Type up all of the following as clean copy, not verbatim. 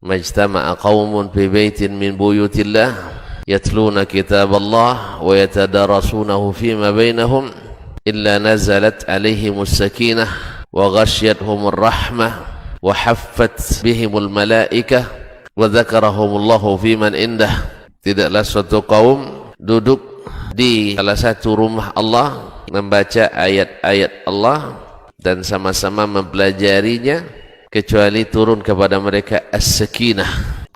majtama'a qaumun fi baitin min buyutillah yatluna kitaballah wa yatadarasunahu fima bainahum illa nazalat alaihimus sakinah wa ghasyiyatuhumur rahmah wa haffat bihimul malaikah wa dzakarahumullahu fiman indah. Tidaklah suatu kaum duduk di salah satu rumah Allah membaca ayat-ayat Allah dan sama-sama mempelajarinya kecuali turun kepada mereka as-sakinah,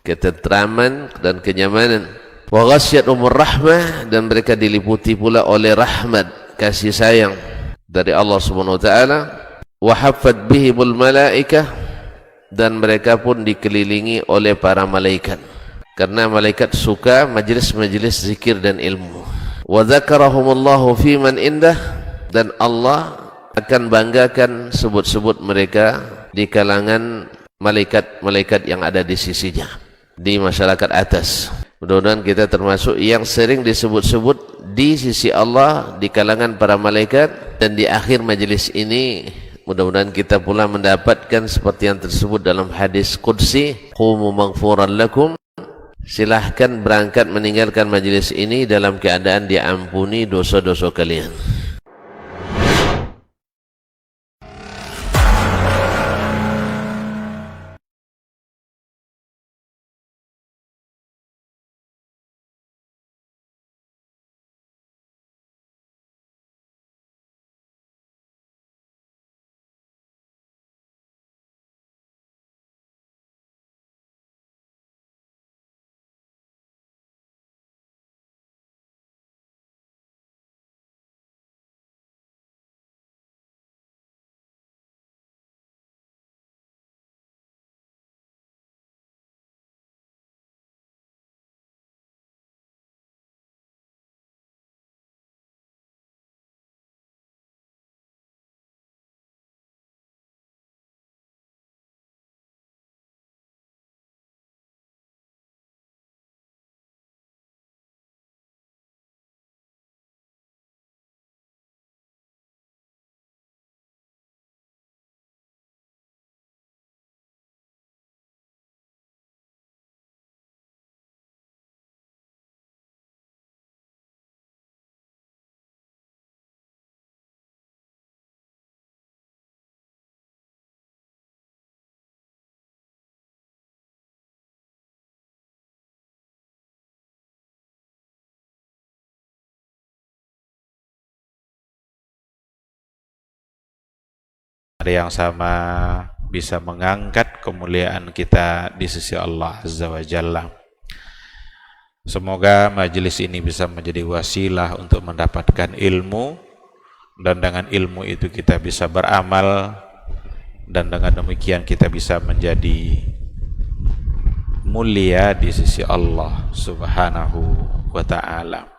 ketentraman dan kenyamanan, wa ghasyiyatuhumur rahmah, dan mereka diliputi pula oleh rahmat, kasih sayang dari Allah Subhanahu wa taala, wa haffat bihimul malaikah, dan mereka pun dikelilingi oleh para malaikat karena malaikat suka majlis-majlis zikir dan ilmu. Wa dzakarahumullahu fiman indah, dan Allah akan banggakan sebut-sebut mereka di kalangan malaikat-malaikat yang ada di sisinya, di masyarakat atas. Mudah-mudahan kita termasuk yang sering disebut-sebut di sisi Allah di kalangan para malaikat, dan di akhir majelis ini mudah-mudahan kita pula mendapatkan seperti yang tersebut dalam hadis qudsi, qumu maghfuran lakum, silahkan berangkat meninggalkan majelis ini dalam keadaan diampuni dosa-dosa kalian. Yang sama bisa mengangkat kemuliaan kita di sisi Allah Azza wa Jalla. Semoga majelis ini bisa menjadi wasilah untuk mendapatkan ilmu, dan dengan ilmu itu kita bisa beramal, dan dengan demikian kita bisa menjadi mulia di sisi Allah Subhanahu wa ta'ala.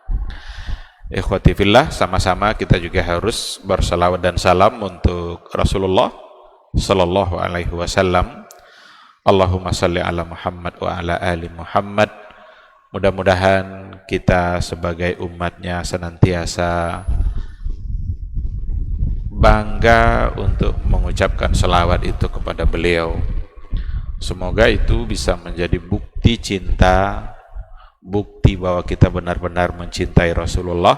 Ikhwati fillah, sama-sama kita juga harus bersalawat dan salam untuk Rasulullah sallallahu alaihi wasallam. Allahumma salli ala Muhammad wa ala ali Muhammad. Mudah-mudahan kita sebagai umatnya senantiasa bangga untuk mengucapkan salawat itu kepada beliau. Semoga itu bisa menjadi bukti cinta, bukti bahwa kita benar-benar mencintai Rasulullah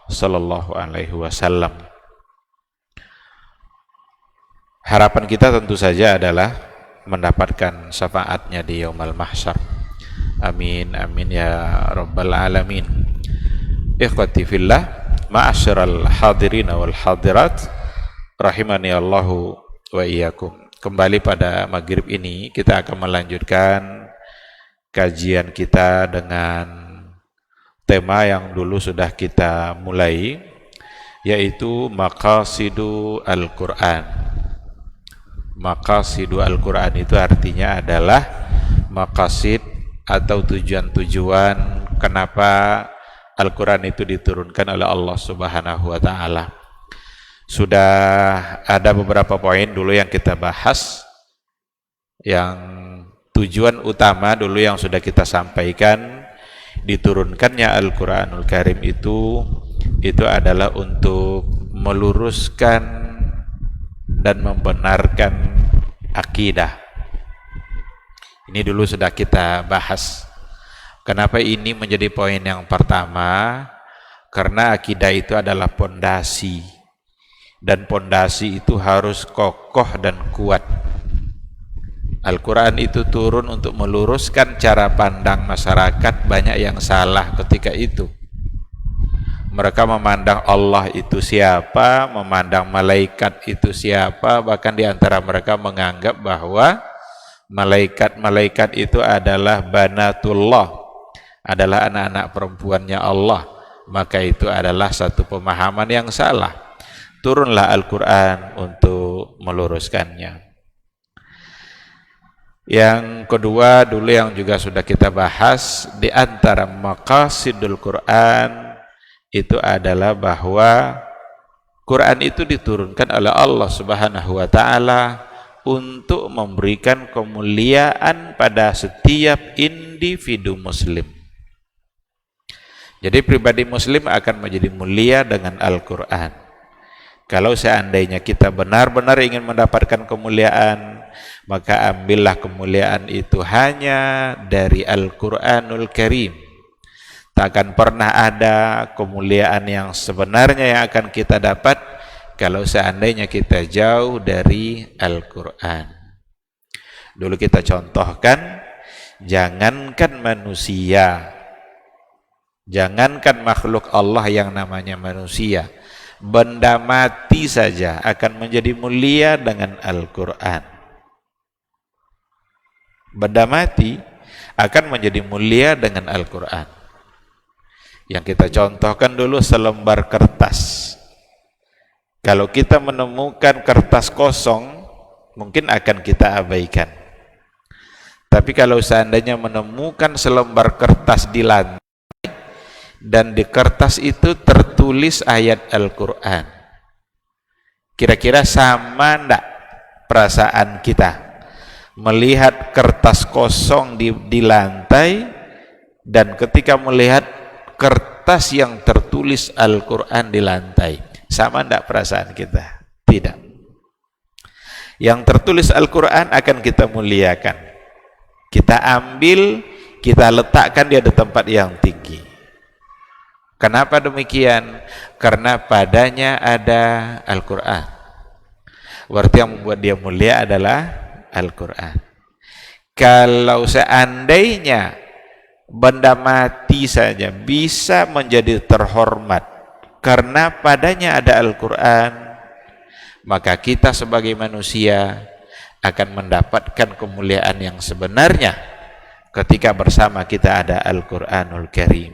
sallallahu alaihi wasallam. Harapan kita tentu saja adalah mendapatkan syafaatnya di yaumul mahsyar. Amin amin ya rabbal alamin. Ikhwati fillah, ma'asyiral hadirin wal hadirat, rahimani Allahu wa iyyakum. Kembali pada maghrib ini kita akan melanjutkan kajian kita dengan tema yang dulu sudah kita mulai, yaitu Maqasidu Al-Quran. Maqasidu Al-Quran itu artinya adalah maqasid atau tujuan-tujuan kenapa Al-Quran itu diturunkan oleh Allah Subhanahu wa ta'ala. Sudah ada beberapa poin dulu yang kita bahas, yang tujuan utama dulu yang sudah kita sampaikan, diturunkannya Al-Quranul Karim itu adalah untuk meluruskan dan membenarkan akidah. Ini dulu sudah kita bahas. Kenapa ini menjadi poin yang pertama? Karena akidah itu adalah pondasi. Dan pondasi itu harus kokoh dan kuat. Al-Quran itu turun untuk meluruskan cara pandang masyarakat, banyak yang salah ketika itu. Mereka memandang Allah itu siapa, memandang malaikat itu siapa, bahkan di antara mereka menganggap bahwa malaikat-malaikat itu adalah banatullah, adalah anak-anak perempuannya Allah. Maka itu adalah satu pemahaman yang salah. Turunlah Al-Quran untuk meluruskannya. Yang kedua dulu yang juga sudah kita bahas, di antara maqasidul Quran itu adalah bahwa Quran itu diturunkan oleh Allah Subhanahu wa taala untuk memberikan kemuliaan pada setiap individu muslim. Jadi pribadi muslim akan menjadi mulia dengan Al-Quran. Kalau seandainya kita benar-benar ingin mendapatkan kemuliaan, maka ambillah kemuliaan itu hanya dari Al-Quranul Karim. Tak akan pernah ada kemuliaan yang sebenarnya yang akan kita dapat kalau seandainya kita jauh dari Al-Quran. Dulu kita contohkan, jangankan manusia, jangankan makhluk Allah yang namanya manusia, benda mati saja akan menjadi mulia dengan Al-Quran. Benda mati akan menjadi mulia dengan Al-Quran. Yang kita contohkan dulu selembar kertas. Kalau kita menemukan kertas kosong, mungkin akan kita abaikan. Tapi kalau seandainya menemukan selembar kertas di lantai, dan di kertas itu tertulis ayat Al-Quran, kira-kira sama enggak perasaan kita melihat kertas kosong di lantai, dan ketika melihat kertas yang tertulis Al-Quran di lantai? Sama enggak perasaan kita? Tidak. Yang tertulis Al-Quran akan kita muliakan. Kita ambil, kita letakkan dia di tempat yang tinggi. Kenapa demikian? Karena padanya ada Al-Quran. Berarti yang membuat dia mulia adalah Al-Quran. Kalau seandainya benda mati saja bisa menjadi terhormat karena padanya ada Al-Quran, maka kita sebagai manusia akan mendapatkan kemuliaan yang sebenarnya ketika bersama kita ada Al-Quranul Karim.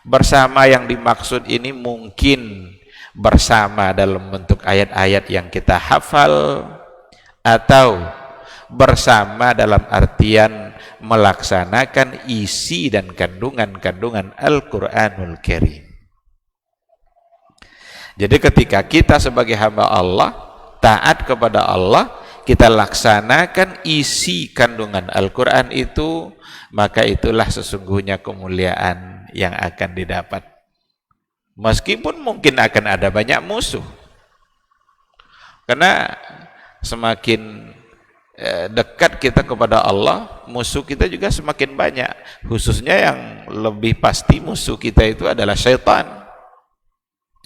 Bersama yang dimaksud ini mungkin bersama dalam bentuk ayat-ayat yang kita hafal, atau bersama dalam artian melaksanakan isi dan kandungan-kandungan Al-Quranul Karim. Jadi ketika kita sebagai hamba Allah taat kepada Allah, kita laksanakan isi kandungan Al-Quran itu, maka itulah sesungguhnya kemuliaan yang akan didapat. Meskipun mungkin akan ada banyak musuh, karena semakin dekat kita kepada Allah, musuh kita juga semakin banyak. Khususnya yang lebih pasti musuh kita itu adalah syaitan.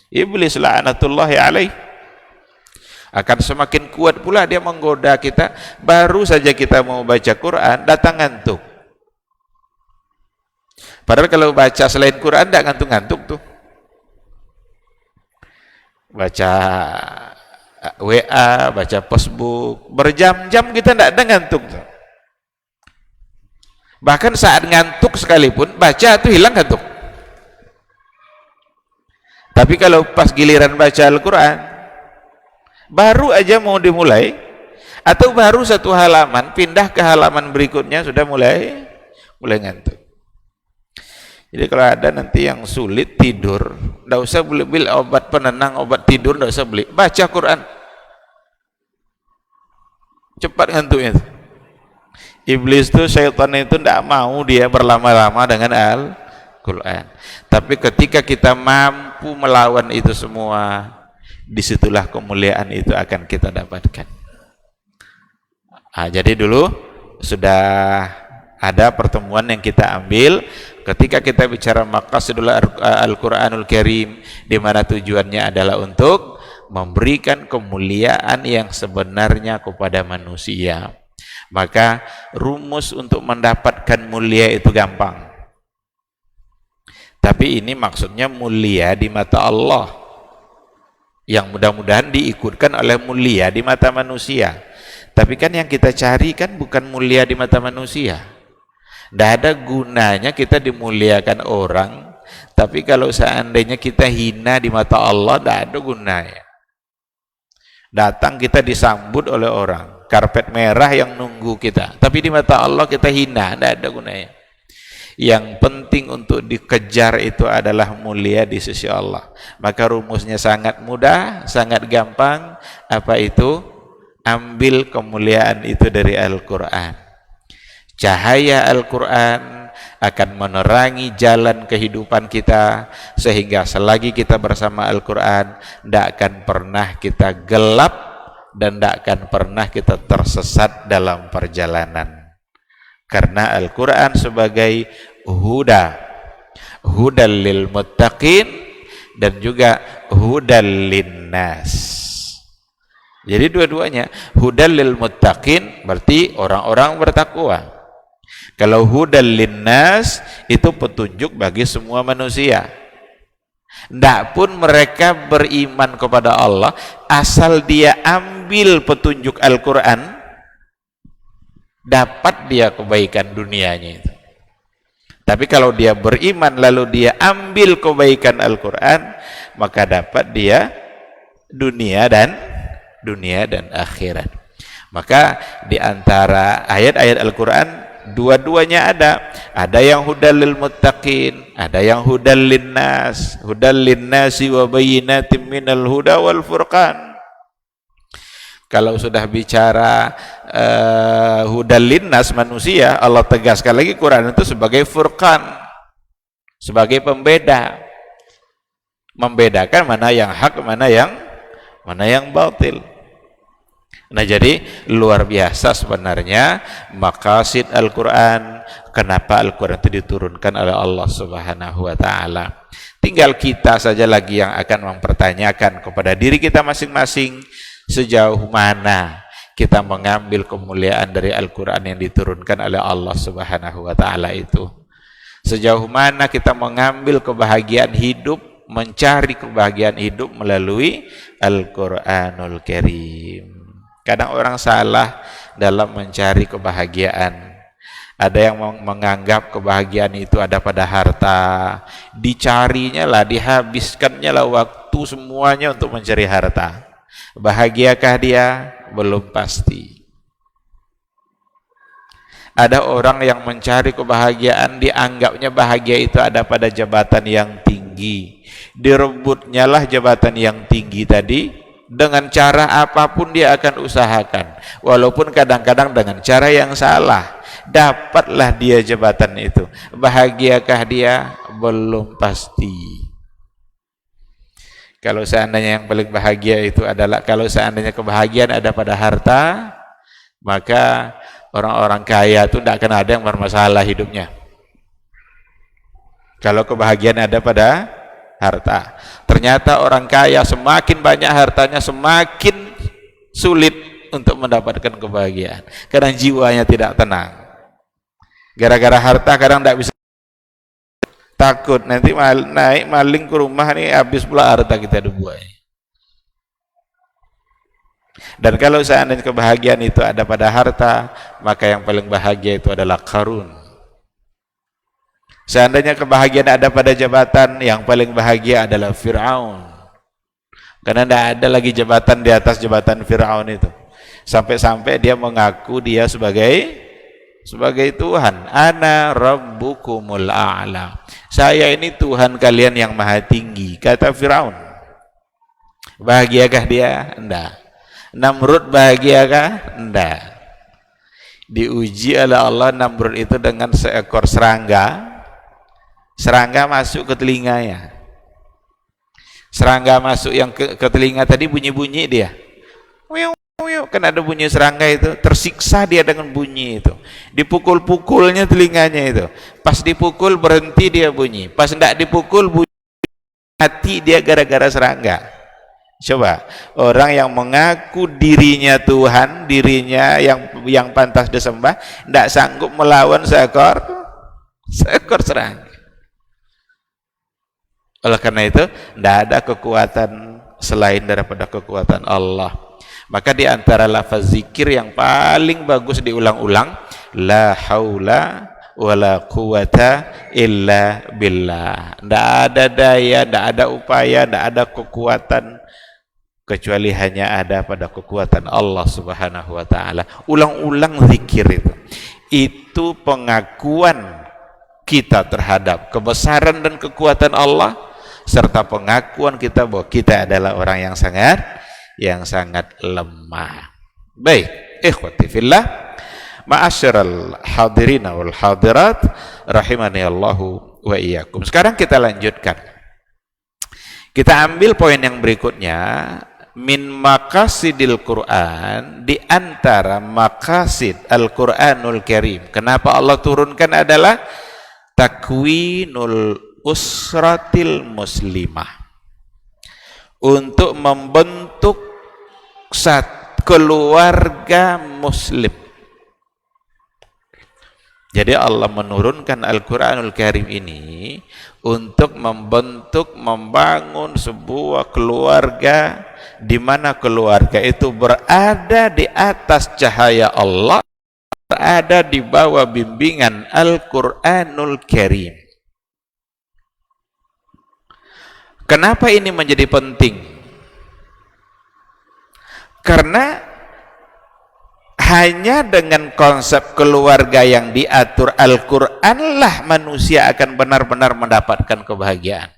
Iblis la'natullahi alaih akan semakin kuat pula dia menggoda kita. Baru saja kita mau baca Quran, datang ngantuk. Padahal kalau baca selain Quran tidak ngantuk-ngantuk tuh. Baca WA, baca Facebook, berjam-jam kita tidak ada ngantuk. Bahkan saat ngantuk sekalipun, baca itu hilang ngantuk. Tapi kalau pas giliran baca Al-Quran, baru aja mau dimulai, atau baru satu halaman, pindah ke halaman berikutnya, sudah mulai ngantuk. Jadi kalau ada nanti yang sulit tidur, tidak usah beli obat penenang, obat tidur, tidak usah beli. Baca Quran, cepat ngantuknya. Iblis itu, syaitan itu tidak mau dia berlama-lama dengan Al-Quran. Tapi ketika kita mampu melawan itu semua, disitulah kemuliaan itu akan kita dapatkan. Jadi dulu sudah ada pertemuan yang kita ambil ketika kita bicara maqasidul Al-Qur'anul Karim, di mana tujuannya adalah untuk memberikan kemuliaan yang sebenarnya kepada manusia. Maka rumus untuk mendapatkan mulia itu gampang. Tapi ini maksudnya mulia di mata Allah, yang mudah-mudahan diikutkan oleh mulia di mata manusia. Tapi kan yang kita cari kan bukan mulia di mata manusia. Tidak ada gunanya kita dimuliakan orang, tapi kalau seandainya kita hina di mata Allah, tidak ada gunanya. Datang kita disambut oleh orang, karpet merah yang nunggu kita, tapi di mata Allah kita hina, tidak ada gunanya. Yang penting untuk dikejar itu adalah mulia di sisi Allah. Maka rumusnya sangat mudah, sangat gampang. Apa itu? Ambil kemuliaan itu dari Al-Quran. Cahaya Al-Quran akan menerangi jalan kehidupan kita, sehingga selagi kita bersama Al-Quran, tidak akan pernah kita gelap dan tidak akan pernah kita tersesat dalam perjalanan. Karena Al-Quran sebagai hudal lil muttaqin dan juga hudal linnas. Jadi dua-duanya, hudal lil muttaqin berarti orang-orang bertakwa. Kalau hudal linnas itu petunjuk bagi semua manusia. Tidak pun mereka beriman kepada Allah, asal dia ambil petunjuk Al-Quran, dapat dia kebaikan dunianya itu. Tapi kalau dia beriman lalu dia ambil kebaikan Al-Quran, maka dapat dia dunia dan akhirat. Maka di antara ayat-ayat Al-Quran dua-duanya ada yang hudal lil muttaqin, ada yang hudal linnas, hudal linnasi wa bayyinatin minal huda wal furqan. Kalau sudah bicara hudal linnas manusia, Allah tegaskan lagi Quran itu sebagai furqan, sebagai pembeda, membedakan mana yang hak, mana yang batil. Nah, jadi luar biasa sebenarnya maqasid Al-Quran. Kenapa Al-Quran itu diturunkan oleh Allah Subhanahu wa ta'ala. Tinggal kita saja lagi yang akan mempertanyakan kepada diri kita masing-masing, sejauh mana kita mengambil kemuliaan dari Al-Quran yang diturunkan oleh Allah Subhanahu wa ta'ala itu. Sejauh mana kita mengambil kebahagiaan hidup, mencari kebahagiaan hidup melalui Al-Quranul Karim. Kadang orang salah dalam mencari kebahagiaan. Ada yang menganggap kebahagiaan itu ada pada harta, dicarinya lah, dihabiskannya lah waktu semuanya untuk mencari harta. Bahagiakah dia? Belum pasti. Ada orang yang mencari kebahagiaan, dianggapnya bahagia itu ada pada jabatan yang tinggi, direbutnya lah jabatan yang tinggi tadi. Dengan cara apapun dia akan usahakan, walaupun kadang-kadang dengan cara yang salah, dapatlah dia jabatan itu. Bahagiakah dia? Belum pasti. Kalau seandainya yang paling bahagia itu adalah, kalau seandainya kebahagiaan ada pada harta, maka orang-orang kaya itu tidak akan ada yang bermasalah hidupnya. Kalau kebahagiaan ada pada harta. Ternyata orang kaya semakin banyak hartanya, semakin sulit untuk mendapatkan kebahagiaan, karena jiwanya tidak tenang. Gara-gara harta kadang tidak bisa, takut nanti naik maling ke rumah nih, habis pula harta kita dibuai. Dan kalau seandainya kebahagiaan itu ada pada harta, maka yang paling bahagia itu adalah Qarun. Seandainya kebahagiaan ada pada jabatan, yang paling bahagia adalah Fir'aun. Karena tidak ada lagi jabatan di atas jabatan Fir'aun itu. Sampai-sampai dia mengaku dia sebagai Tuhan. Ana rabbukumul a'la. Saya ini Tuhan kalian yang maha tinggi, kata Fir'aun. Bahagiakah dia? Tidak. Namrud bahagiakah? Tidak. Diuji oleh Allah Namrud itu dengan seekor serangga. Serangga masuk ke telinganya. Serangga masuk yang ke telinga tadi, bunyi-bunyi dia. yuk, kan ada bunyi serangga itu, tersiksa dia dengan bunyi itu, dipukul-pukulnya telinganya itu, pas dipukul berhenti dia bunyi, pas enggak dipukul bunyi hati dia gara-gara serangga. Coba orang yang mengaku dirinya Tuhan, dirinya yang pantas disembah, enggak sanggup melawan seekor serangga. Oleh karena itu, tidak ada kekuatan selain daripada kekuatan Allah. Maka di antara lafaz zikir yang paling bagus diulang-ulang, la haula wala quwata illa billah. Tidak ada daya, tidak ada upaya, tidak ada kekuatan kecuali hanya ada pada kekuatan Allah Subhanahu wa taala. Ulang-ulang zikir itu. Itu pengakuan kita terhadap kebesaran dan kekuatan Allah, serta pengakuan kita bahwa kita adalah orang yang sangat lemah. Baik, ikhwati fillah, ma'asyiral hadirin wal hadirat rahimani Allahu wa iyyakum. Sekarang kita lanjutkan. Kita ambil poin yang berikutnya, min maqasidil Quran, di antara maqasid Al-Quranul Karim. Kenapa Allah turunkan adalah takwinul usratil muslimah, untuk membentuk keluarga muslim. Jadi Allah menurunkan Al-Quranul Karim ini untuk membangun sebuah keluarga, di mana keluarga itu berada di atas cahaya Allah, berada di bawah bimbingan Al-Quranul Karim. Kenapa ini menjadi penting? Karena hanya dengan konsep keluarga yang diatur Al-Quran lah manusia akan benar-benar mendapatkan kebahagiaan.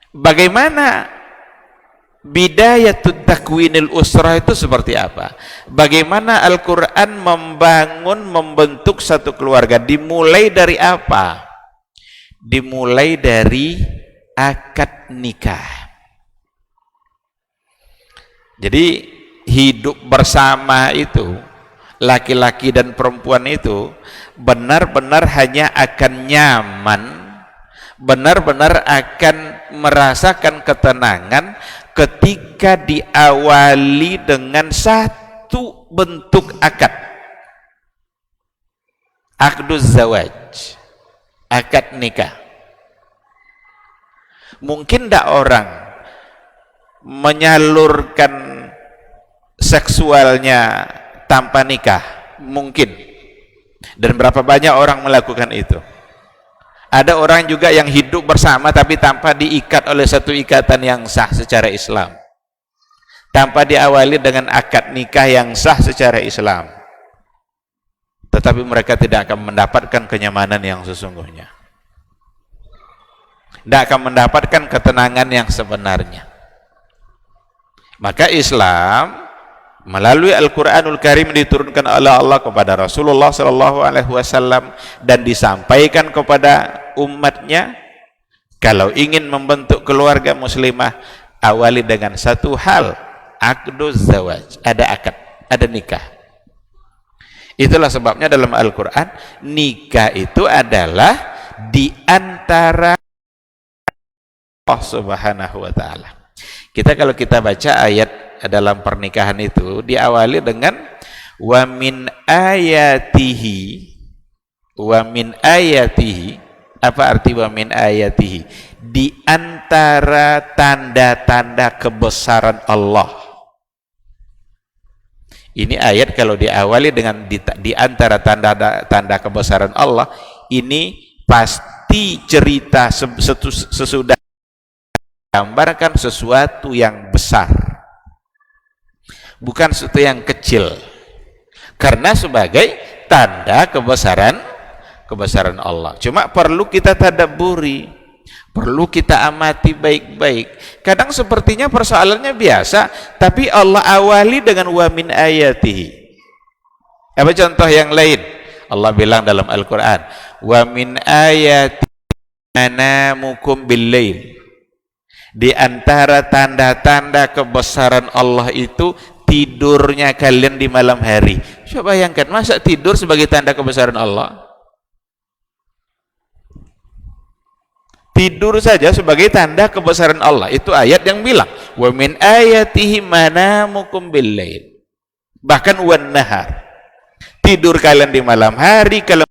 Bagaimana bidayatut takwinil usrah itu seperti apa? Bagaimana Al-Quran membentuk satu keluarga? Dimulai dari apa? Dimulai dari akad nikah. Jadi hidup bersama itu, laki-laki dan perempuan itu benar-benar hanya akan nyaman, benar-benar akan merasakan ketenangan ketika diawali dengan satu bentuk akad, akduz zawaj, akad nikah. Mungkin tidak orang menyalurkan seksualnya tanpa nikah? Mungkin. Dan berapa banyak orang melakukan itu? Ada orang juga yang hidup bersama tapi tanpa diikat oleh satu ikatan yang sah secara Islam, tanpa diawali dengan akad nikah yang sah secara Islam, tetapi mereka tidak akan mendapatkan kenyamanan yang sesungguhnya, tidak akan mendapatkan ketenangan yang sebenarnya. Maka Islam melalui Al-Quranul Karim diturunkan oleh Allah kepada Rasulullah SAW dan disampaikan kepada umatnya, kalau ingin membentuk keluarga muslimah, awali dengan satu hal, akduz zawaj, ada akad, ada nikah. Itulah sebabnya dalam Al-Quran, nikah itu adalah di antara Allah Subhanahu wa ta'ala. Kalau kita baca ayat dalam pernikahan itu diawali dengan wa min ayatihi. Apa arti wa min ayatihi? Di antara tanda-tanda kebesaran Allah. Ini ayat kalau diawali dengan di antara tanda-tanda kebesaran Allah, ini pasti cerita sesudah gambarkan sesuatu yang besar, bukan sesuatu yang kecil, karena sebagai tanda kebesaran Allah. Cuma perlu kita tadabburi, perlu kita amati baik-baik. Kadang sepertinya persoalannya biasa, tapi Allah awali dengan wa min ayatihi. Apa contoh yang lain? Allah bilang dalam Al-Quran, wa min ayatihi manamukum bil-lail. Di antara tanda-tanda kebesaran Allah itu tidurnya kalian di malam hari. Coba bayangkan, masa tidur sebagai tanda kebesaran Allah? Tidur saja sebagai tanda kebesaran Allah. Itu ayat yang bilang, wa min ayatihi manamukum bil-lail. Bahkan wan nahar. Tidur kalian di malam hari, kalau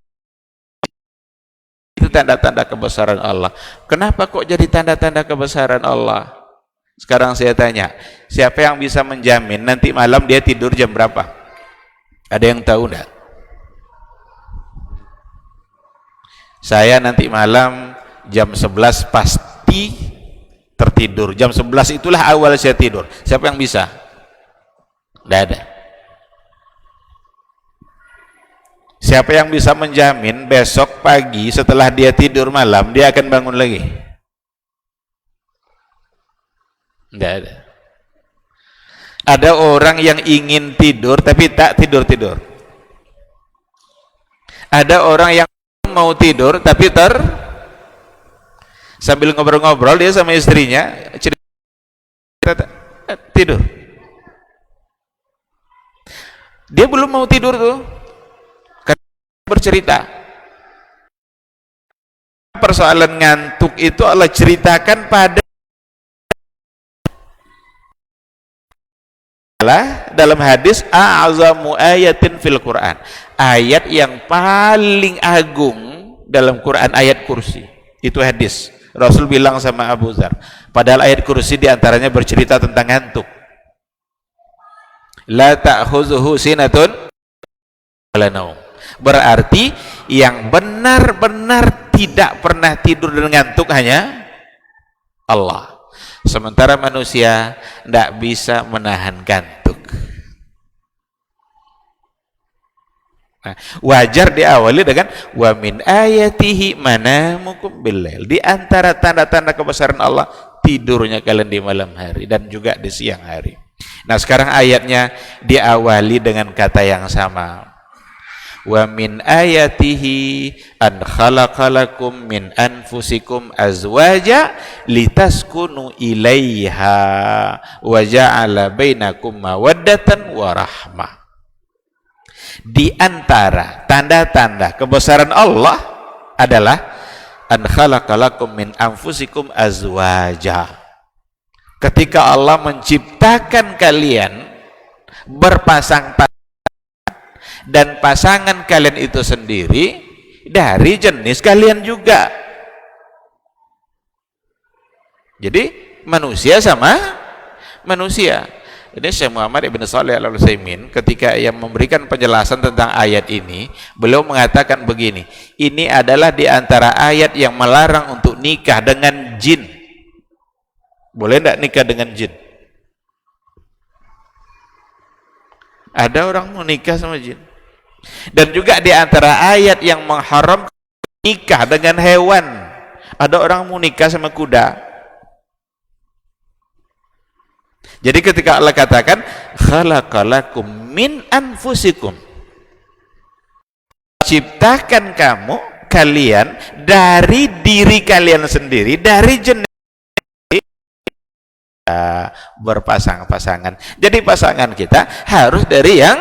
itu tanda-tanda kebesaran Allah. Kenapa kok jadi tanda-tanda kebesaran Allah? Sekarang saya tanya, siapa yang bisa menjamin nanti malam dia tidur jam berapa? Ada yang tahu enggak? Saya nanti malam jam 11 pasti tertidur. Jam 11 itulah awal saya tidur. Siapa yang bisa? Tidak ada. Siapa yang bisa menjamin besok pagi setelah dia tidur malam dia akan bangun lagi? Tidak ada. Ada orang yang ingin tidur tapi tak tidur-tidur. Ada orang yang mau tidur tapi sambil ngobrol-ngobrol dia sama istrinya tidur. Dia belum mau tidur tuh, bercerita. Persoalan ngantuk itu Allah ceritakan pada dalam hadis a'azamu ayatin fil Quran, ayat yang paling agung dalam Quran, ayat kursi. Itu hadis Rasul bilang sama Abu Dzar, padahal ayat kursi diantaranya bercerita tentang ngantuk. La ta'khuzuhu sinatun wala naum. Berarti yang benar-benar tidak pernah tidur dan ngantuk hanya Allah. Sementara manusia tidak bisa menahan ngantuk. Nah, wajar diawali dengan wa min ayatihi manamukum bil-lail. Di antara tanda-tanda kebesaran Allah tidurnya kalian di malam hari dan juga di siang hari. Nah, sekarang ayatnya diawali dengan kata yang sama. Wa min ayatihi an khalaqalakum min anfusikum azwaja litaskunu ilaiha wa ja'ala bainakum mawaddatan wa rahmah. Di antara tanda-tanda kebesaran Allah adalah an khalaqalakum min anfusikum azwaja. Ketika Allah menciptakan kalian berpasang-pasang dan pasangan kalian itu sendiri dari jenis kalian juga. Jadi manusia sama manusia. Ini Syekh Muhammad Ibn Shalih Al-Utsaimin ketika yang memberikan penjelasan tentang ayat ini, beliau mengatakan begini, ini adalah di antara ayat yang melarang untuk nikah dengan jin. Boleh tidak nikah dengan jin? Ada orang mau nikah sama jin. Dan juga di antara ayat yang mengharamkan nikah dengan hewan. Ada orang mau nikah sama kuda. Jadi ketika Allah katakan khalaqalakum min anfusikum, ciptakan kalian dari diri kalian sendiri, dari jenis berpasang-pasangan. Jadi pasangan kita harus dari yang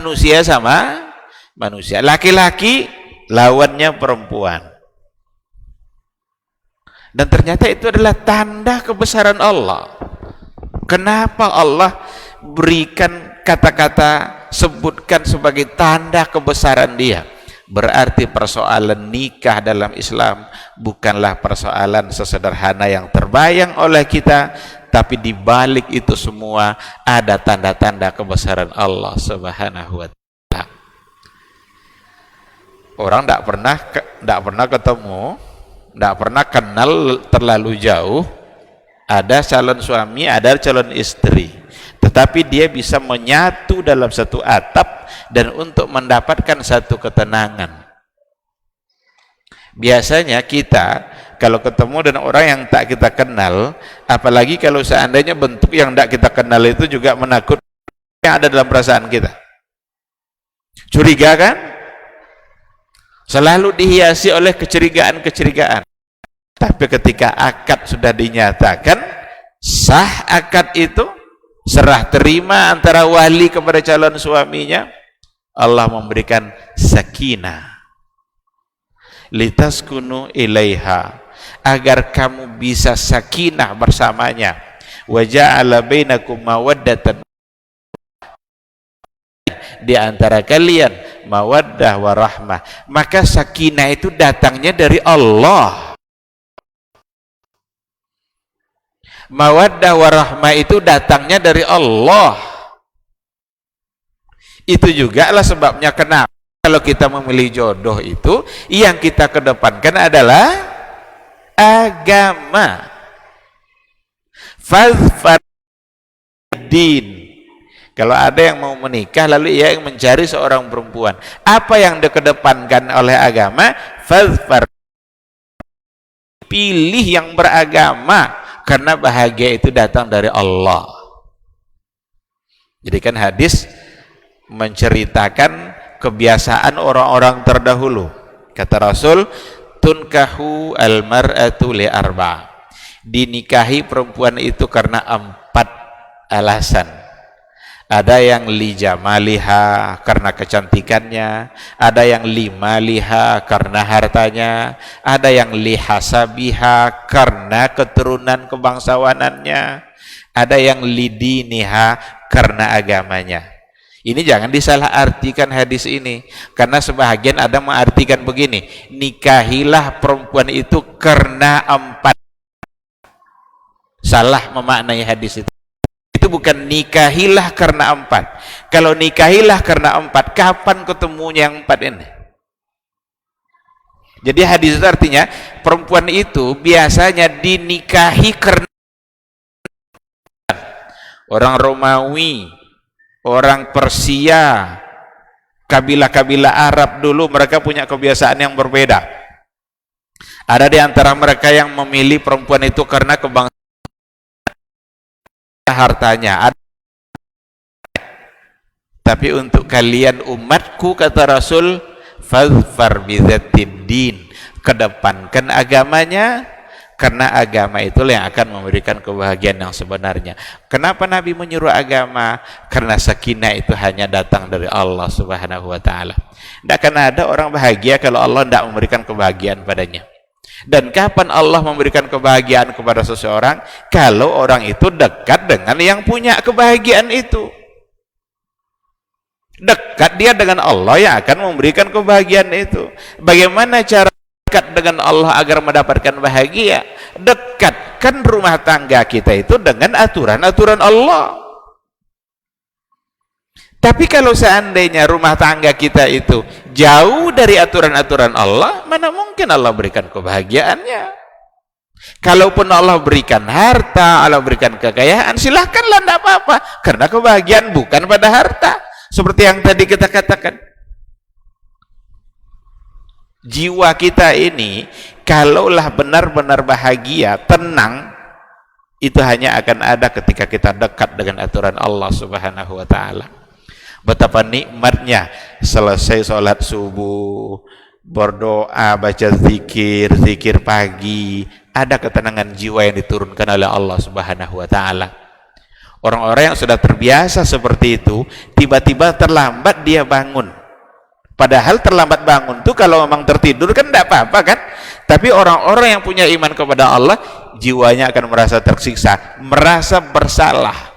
manusia sama manusia. Laki-laki lawannya perempuan. Dan ternyata itu adalah tanda kebesaran Allah. Kenapa Allah berikan kata-kata, sebutkan sebagai tanda kebesaran Dia? Berarti persoalan nikah dalam Islam bukanlah persoalan sesederhana yang terbayang oleh kita, tapi di balik itu semua ada tanda-tanda kebesaran Allah Subhanahu wa Ta'ala. Orang tidak pernah ketemu, tidak pernah kenal terlalu jauh, ada calon suami, ada calon istri, tetapi dia bisa menyatu dalam satu atap dan untuk mendapatkan satu ketenangan. Biasanya kita kalau ketemu dengan orang yang tak kita kenal, apalagi kalau seandainya bentuk yang tak kita kenal itu juga menakutkan yang ada dalam perasaan kita. Curiga kan? Selalu dihiasi oleh kecurigaan-kecurigaan. Tapi ketika akad sudah dinyatakan sah, akad itu serah terima antara wali kepada calon suaminya, Allah memberikan sakinah, litaskunu ilaiha, agar kamu bisa sakinah bersamanya, wa ja'ala bainakum mawaddatan, di antara kalian mawaddah warahmah. Maka sakinah itu datangnya dari Allah, mawaddah warahmah itu datangnya dari Allah. Itu juga lah sebabnya kenapa kalau kita memilih jodoh itu yang kita kedepankan adalah agama. Fazfar din. Kalau ada yang mau menikah lalu ia yang mencari seorang perempuan, apa yang dikedepankan oleh agama? Fazfar, pilih yang beragama, karena bahagia itu datang dari Allah. Jadi kan hadis menceritakan kebiasaan orang-orang terdahulu. Kata Rasul, tunkahu almar'atu li arba', dinikahi perempuan itu karena 4 alasan. Ada yang li jamaliha, karena kecantikannya, ada yang li maliha, karena hartanya, ada yang li hasabiha, karena keturunan kebangsawanannya, ada yang li diniha, karena agamanya. Ini jangan disalahartikan hadis ini, karena sebahagian ada mengartikan begini, nikahilah perempuan itu karena 4. Salah memaknai hadis itu. Itu bukan nikahilah karena 4. Kalau nikahilah karena 4, kapan ketemunya yang 4 ini? Jadi hadis itu artinya perempuan itu biasanya dinikahi karena orang Romawi, orang Persia, kabilah-kabilah Arab dulu mereka punya kebiasaan yang berbeda. Ada di antara mereka yang memilih perempuan itu karena kebangsaan hartanya. Tapi untuk kalian umatku, kata Rasul, fazfar bidzatid din, kedepankan agamanya, karena agama itulah yang akan memberikan kebahagiaan yang sebenarnya. Kenapa Nabi menyuruh agama? Karena sakinah itu hanya datang dari Allah Subhanahu wa ta'ala. Tidak akan ada orang bahagia kalau Allah tidak memberikan kebahagiaan padanya. Dan kapan Allah memberikan kebahagiaan kepada seseorang? Kalau orang itu dekat dengan yang punya kebahagiaan itu. Dekat dia dengan Allah yang akan memberikan kebahagiaan itu. Bagaimana cara dekat dengan Allah agar mendapatkan bahagia? Dekatkan rumah tangga kita itu dengan aturan-aturan Allah. Tapi kalau seandainya rumah tangga kita itu jauh dari aturan-aturan Allah, mana mungkin Allah berikan kebahagiaannya? Kalaupun Allah berikan harta, Allah berikan kekayaan, silahkanlah, tidak apa-apa, karena kebahagiaan bukan pada harta. Seperti yang tadi kita katakan, jiwa kita ini kalaulah benar-benar bahagia, tenang, itu hanya akan ada ketika kita dekat dengan aturan Allah Subhanahu wa ta'ala. Betapa nikmatnya selesai sholat subuh, berdoa, baca zikir, zikir pagi, ada ketenangan jiwa yang diturunkan oleh Allah Subhanahu wa ta'ala. Orang-orang yang sudah terbiasa seperti itu, tiba-tiba terlambat dia bangun. Padahal terlambat bangun tuh kalau memang tertidur kan tidak apa-apa kan. Tapi orang-orang yang punya iman kepada Allah, jiwanya akan merasa tersiksa, merasa bersalah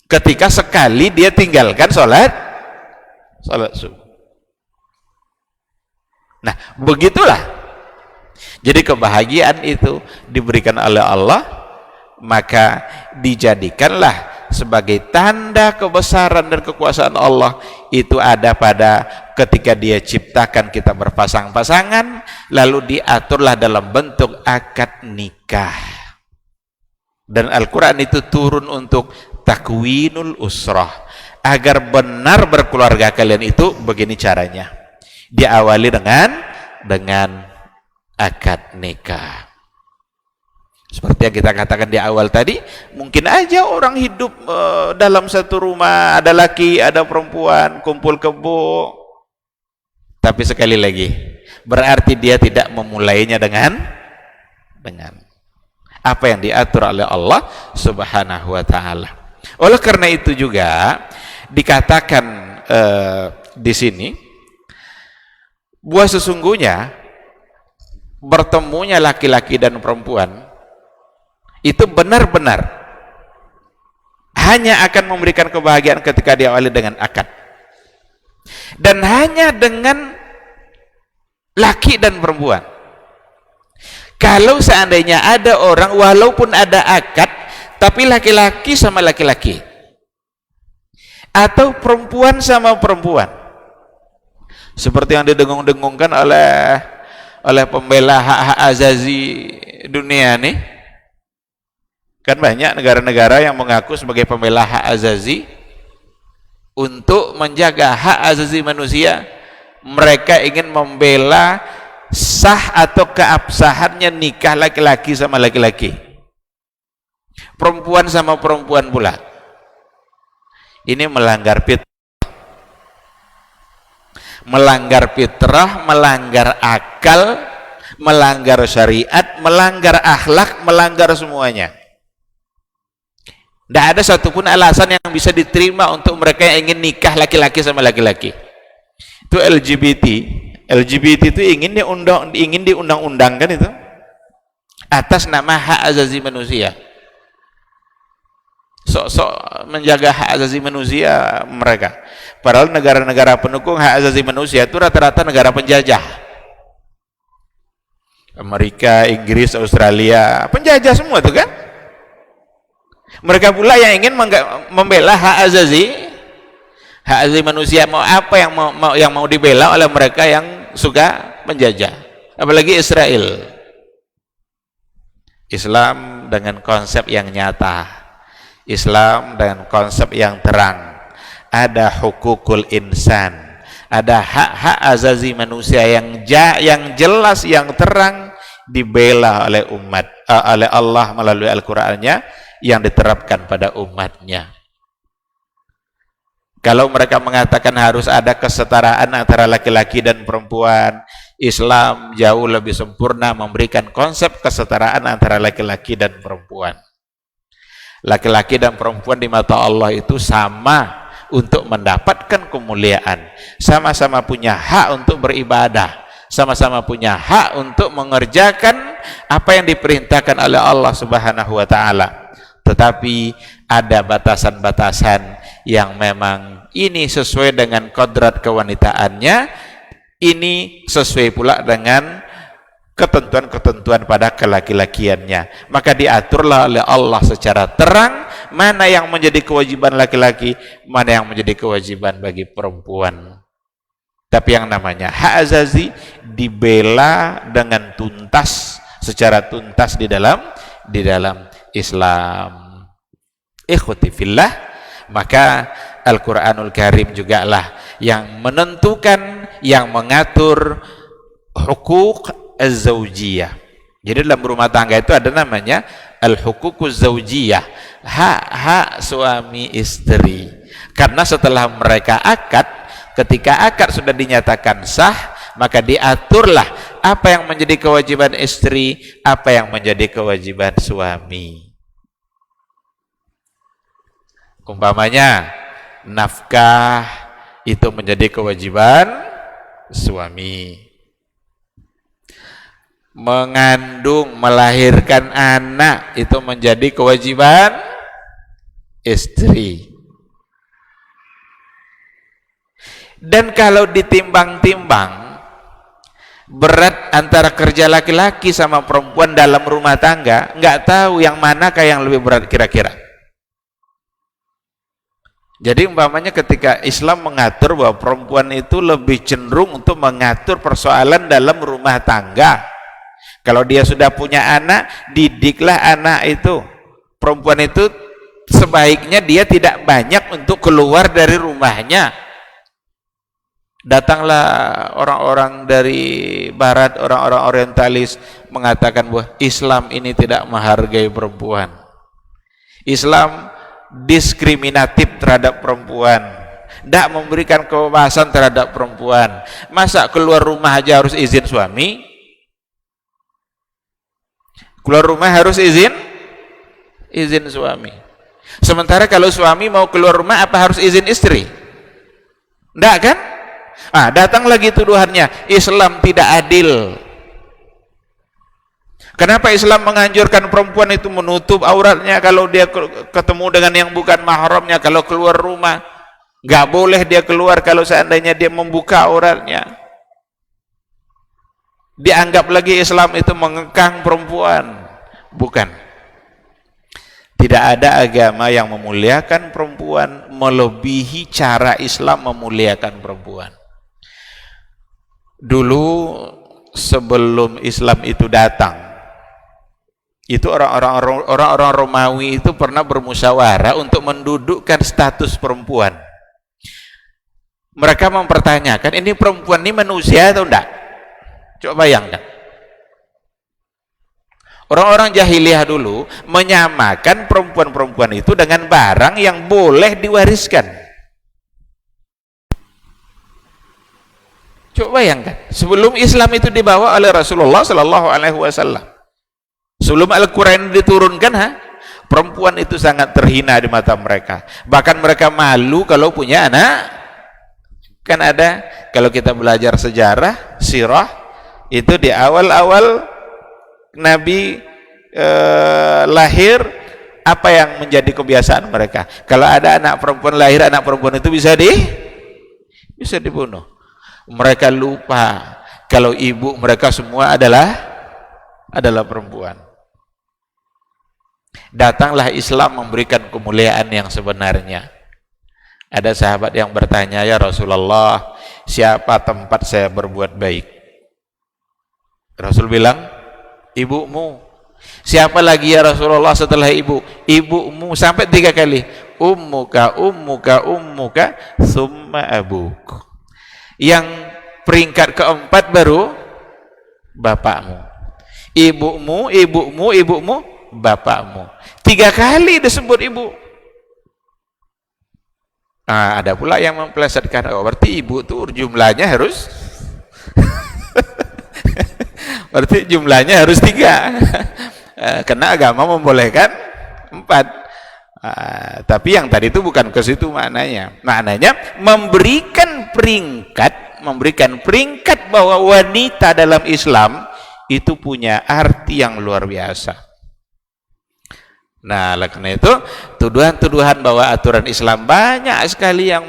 ketika sekali dia tinggalkan sholat subuh. Nah, begitulah. Jadi kebahagiaan itu diberikan oleh Allah, maka dijadikanlah sebagai tanda kebesaran dan kekuasaan Allah itu ada pada ketika dia ciptakan kita berpasang-pasangan, lalu diaturlah dalam bentuk akad nikah. Dan Al-Quran itu turun untuk takwinul usrah, agar benar berkeluarga kalian itu begini caranya, diawali dengan akad nikah. Seperti yang kita katakan di awal tadi, mungkin aja orang hidup dalam satu rumah, ada laki, ada perempuan, kumpul kebo, Tapi sekali lagi, berarti dia tidak memulainya dengan apa yang diatur oleh Allah Subhanahu wa taala. Oleh karena itu juga dikatakan di sini bahwa sesungguhnya bertemunya laki-laki dan perempuan itu benar-benar hanya akan memberikan kebahagiaan ketika diawali dengan akad, dan hanya dengan laki dan perempuan. Kalau seandainya ada orang walaupun ada akad tapi laki-laki sama laki-laki atau perempuan sama perempuan, seperti yang didengung-dengungkan oleh pembela hak-hak azazi dunia nih, kan banyak negara-negara yang mengaku sebagai pembela hak azazi untuk menjaga hak azazi manusia. Mereka ingin membela sah atau keabsahannya nikah laki-laki sama laki-laki, perempuan sama perempuan pula. Ini melanggar fitrah, melanggar akal, melanggar syariat, melanggar akhlak, melanggar semuanya. Tidak ada satupun alasan yang bisa diterima untuk mereka yang ingin nikah laki-laki sama laki-laki. Itu LGBT itu ingin diundang-undangkan itu atas nama hak azazi manusia. Sok-sok menjaga hak azazi manusia mereka. Padahal negara-negara pendukung hak azazi manusia itu rata-rata negara penjajah. Amerika, Inggris, Australia, penjajah semua itu kan. Mereka pula yang ingin membela hak azazi manusia. Mau apa yang mau dibela oleh mereka yang suka menjajah, apalagi Israel. Islam dengan konsep yang nyata, Islam dengan konsep yang terang. Ada hukukul insan, ada hak-hak azazi manusia yang jelas, yang terang, dibela oleh oleh Allah melalui Al-Qur'annya yang diterapkan pada umatnya. Kalau mereka mengatakan harus ada kesetaraan antara laki-laki dan perempuan, Islam jauh lebih sempurna memberikan konsep kesetaraan antara laki-laki dan perempuan. Laki-laki dan perempuan di mata Allah itu sama untuk mendapatkan kemuliaan, sama-sama punya hak untuk beribadah, sama-sama punya hak untuk mengerjakan apa yang diperintahkan oleh Allah Subhanahu wa taala. Tetapi ada batasan-batasan yang memang ini sesuai dengan kodrat kewanitaannya, ini sesuai pula dengan ketentuan-ketentuan pada kelaki-lakiannya. Maka diaturlah oleh Allah secara terang mana yang menjadi kewajiban laki-laki, mana yang menjadi kewajiban bagi perempuan. Tapi yang namanya hak azazi dibela dengan tuntas, secara tuntas di dalam Islam. Ikhwati fillah, maka Al-Quranul Karim juga lah yang menentukan, yang mengatur hukuk az-zawjiyah. Jadi dalam rumah tangga itu ada namanya al-hukukuz zawjiyah, hak-hak suami istri. Karena setelah mereka akad, ketika akad sudah dinyatakan sah, maka diaturlah apa yang menjadi kewajiban istri, apa yang menjadi kewajiban suami. Umpamanya nafkah itu menjadi kewajiban suami, mengandung, melahirkan anak itu menjadi kewajiban istri. Dan kalau ditimbang-timbang berat antara kerja laki-laki sama perempuan dalam rumah tangga, nggak tahu yang manakah yang lebih berat kira-kira. Jadi umpamanya ketika Islam mengatur bahwa perempuan itu lebih cenderung untuk mengatur persoalan dalam rumah tangga. Kalau dia sudah punya anak, didiklah anak itu. Perempuan itu sebaiknya dia tidak banyak untuk keluar dari rumahnya. Datanglah orang-orang dari barat, orang-orang orientalis mengatakan bahwa Islam ini tidak menghargai perempuan. Islam diskriminatif terhadap perempuan. tidak memberikan kebebasan terhadap perempuan. Masa keluar rumah aja harus izin suami? Keluar rumah harus izin suami. Sementara kalau suami mau keluar rumah apa harus izin istri? Tidak kan? Datang lagi tuduhannya, Islam tidak adil. Kenapa Islam menganjurkan perempuan itu menutup auratnya kalau dia ketemu dengan yang bukan mahramnya, kalau keluar rumah? Nggak boleh dia keluar kalau seandainya dia membuka auratnya. Dianggap lagi Islam itu mengekang perempuan. Bukan. Tidak ada agama yang memuliakan perempuan melebihi cara Islam memuliakan perempuan. Dulu sebelum Islam itu datang, itu orang-orang Romawi itu pernah bermusyawarah untuk mendudukkan status perempuan. Mereka mempertanyakan, ini perempuan ini manusia atau enggak? Coba bayangkan. Orang-orang jahiliyah dulu menyamakan perempuan-perempuan itu dengan barang yang boleh diwariskan. Coba bayangkan, sebelum Islam itu dibawa oleh Rasulullah Sallallahu Alaihi Wasallam, sebelum Al-Quran diturunkan, perempuan itu sangat terhina di mata mereka. Bahkan mereka malu kalau punya anak. Kan ada, kalau kita belajar sejarah, sirah, itu di awal-awal Nabi lahir, apa yang menjadi kebiasaan mereka? Kalau ada anak perempuan lahir, anak perempuan itu bisa dibunuh. Mereka lupa kalau ibu mereka semua adalah perempuan. Datanglah Islam memberikan kemuliaan yang sebenarnya. Ada sahabat yang bertanya, ya Rasulullah, siapa tempat saya berbuat baik? Rasul bilang, ibumu. Siapa lagi ya Rasulullah setelah ibu? Ibumu, sampai 3 kali. Ummuka, ummuka, ummuka, summa abuk. Yang peringkat keempat baru bapakmu. Ibumu, ibumu, ibumu, bapakmu. 3 kali disebut ibu. Ada pula yang mempelesetkan, berarti ibu tuh jumlahnya harus berarti jumlahnya harus 3. Karena agama membolehkan 4. Tapi yang tadi itu bukan ke situ maknanya. Maknanya memberikan peringkat bahwa wanita dalam Islam itu punya arti yang luar biasa. Nah, karena itu tuduhan-tuduhan bahwa aturan Islam banyak sekali yang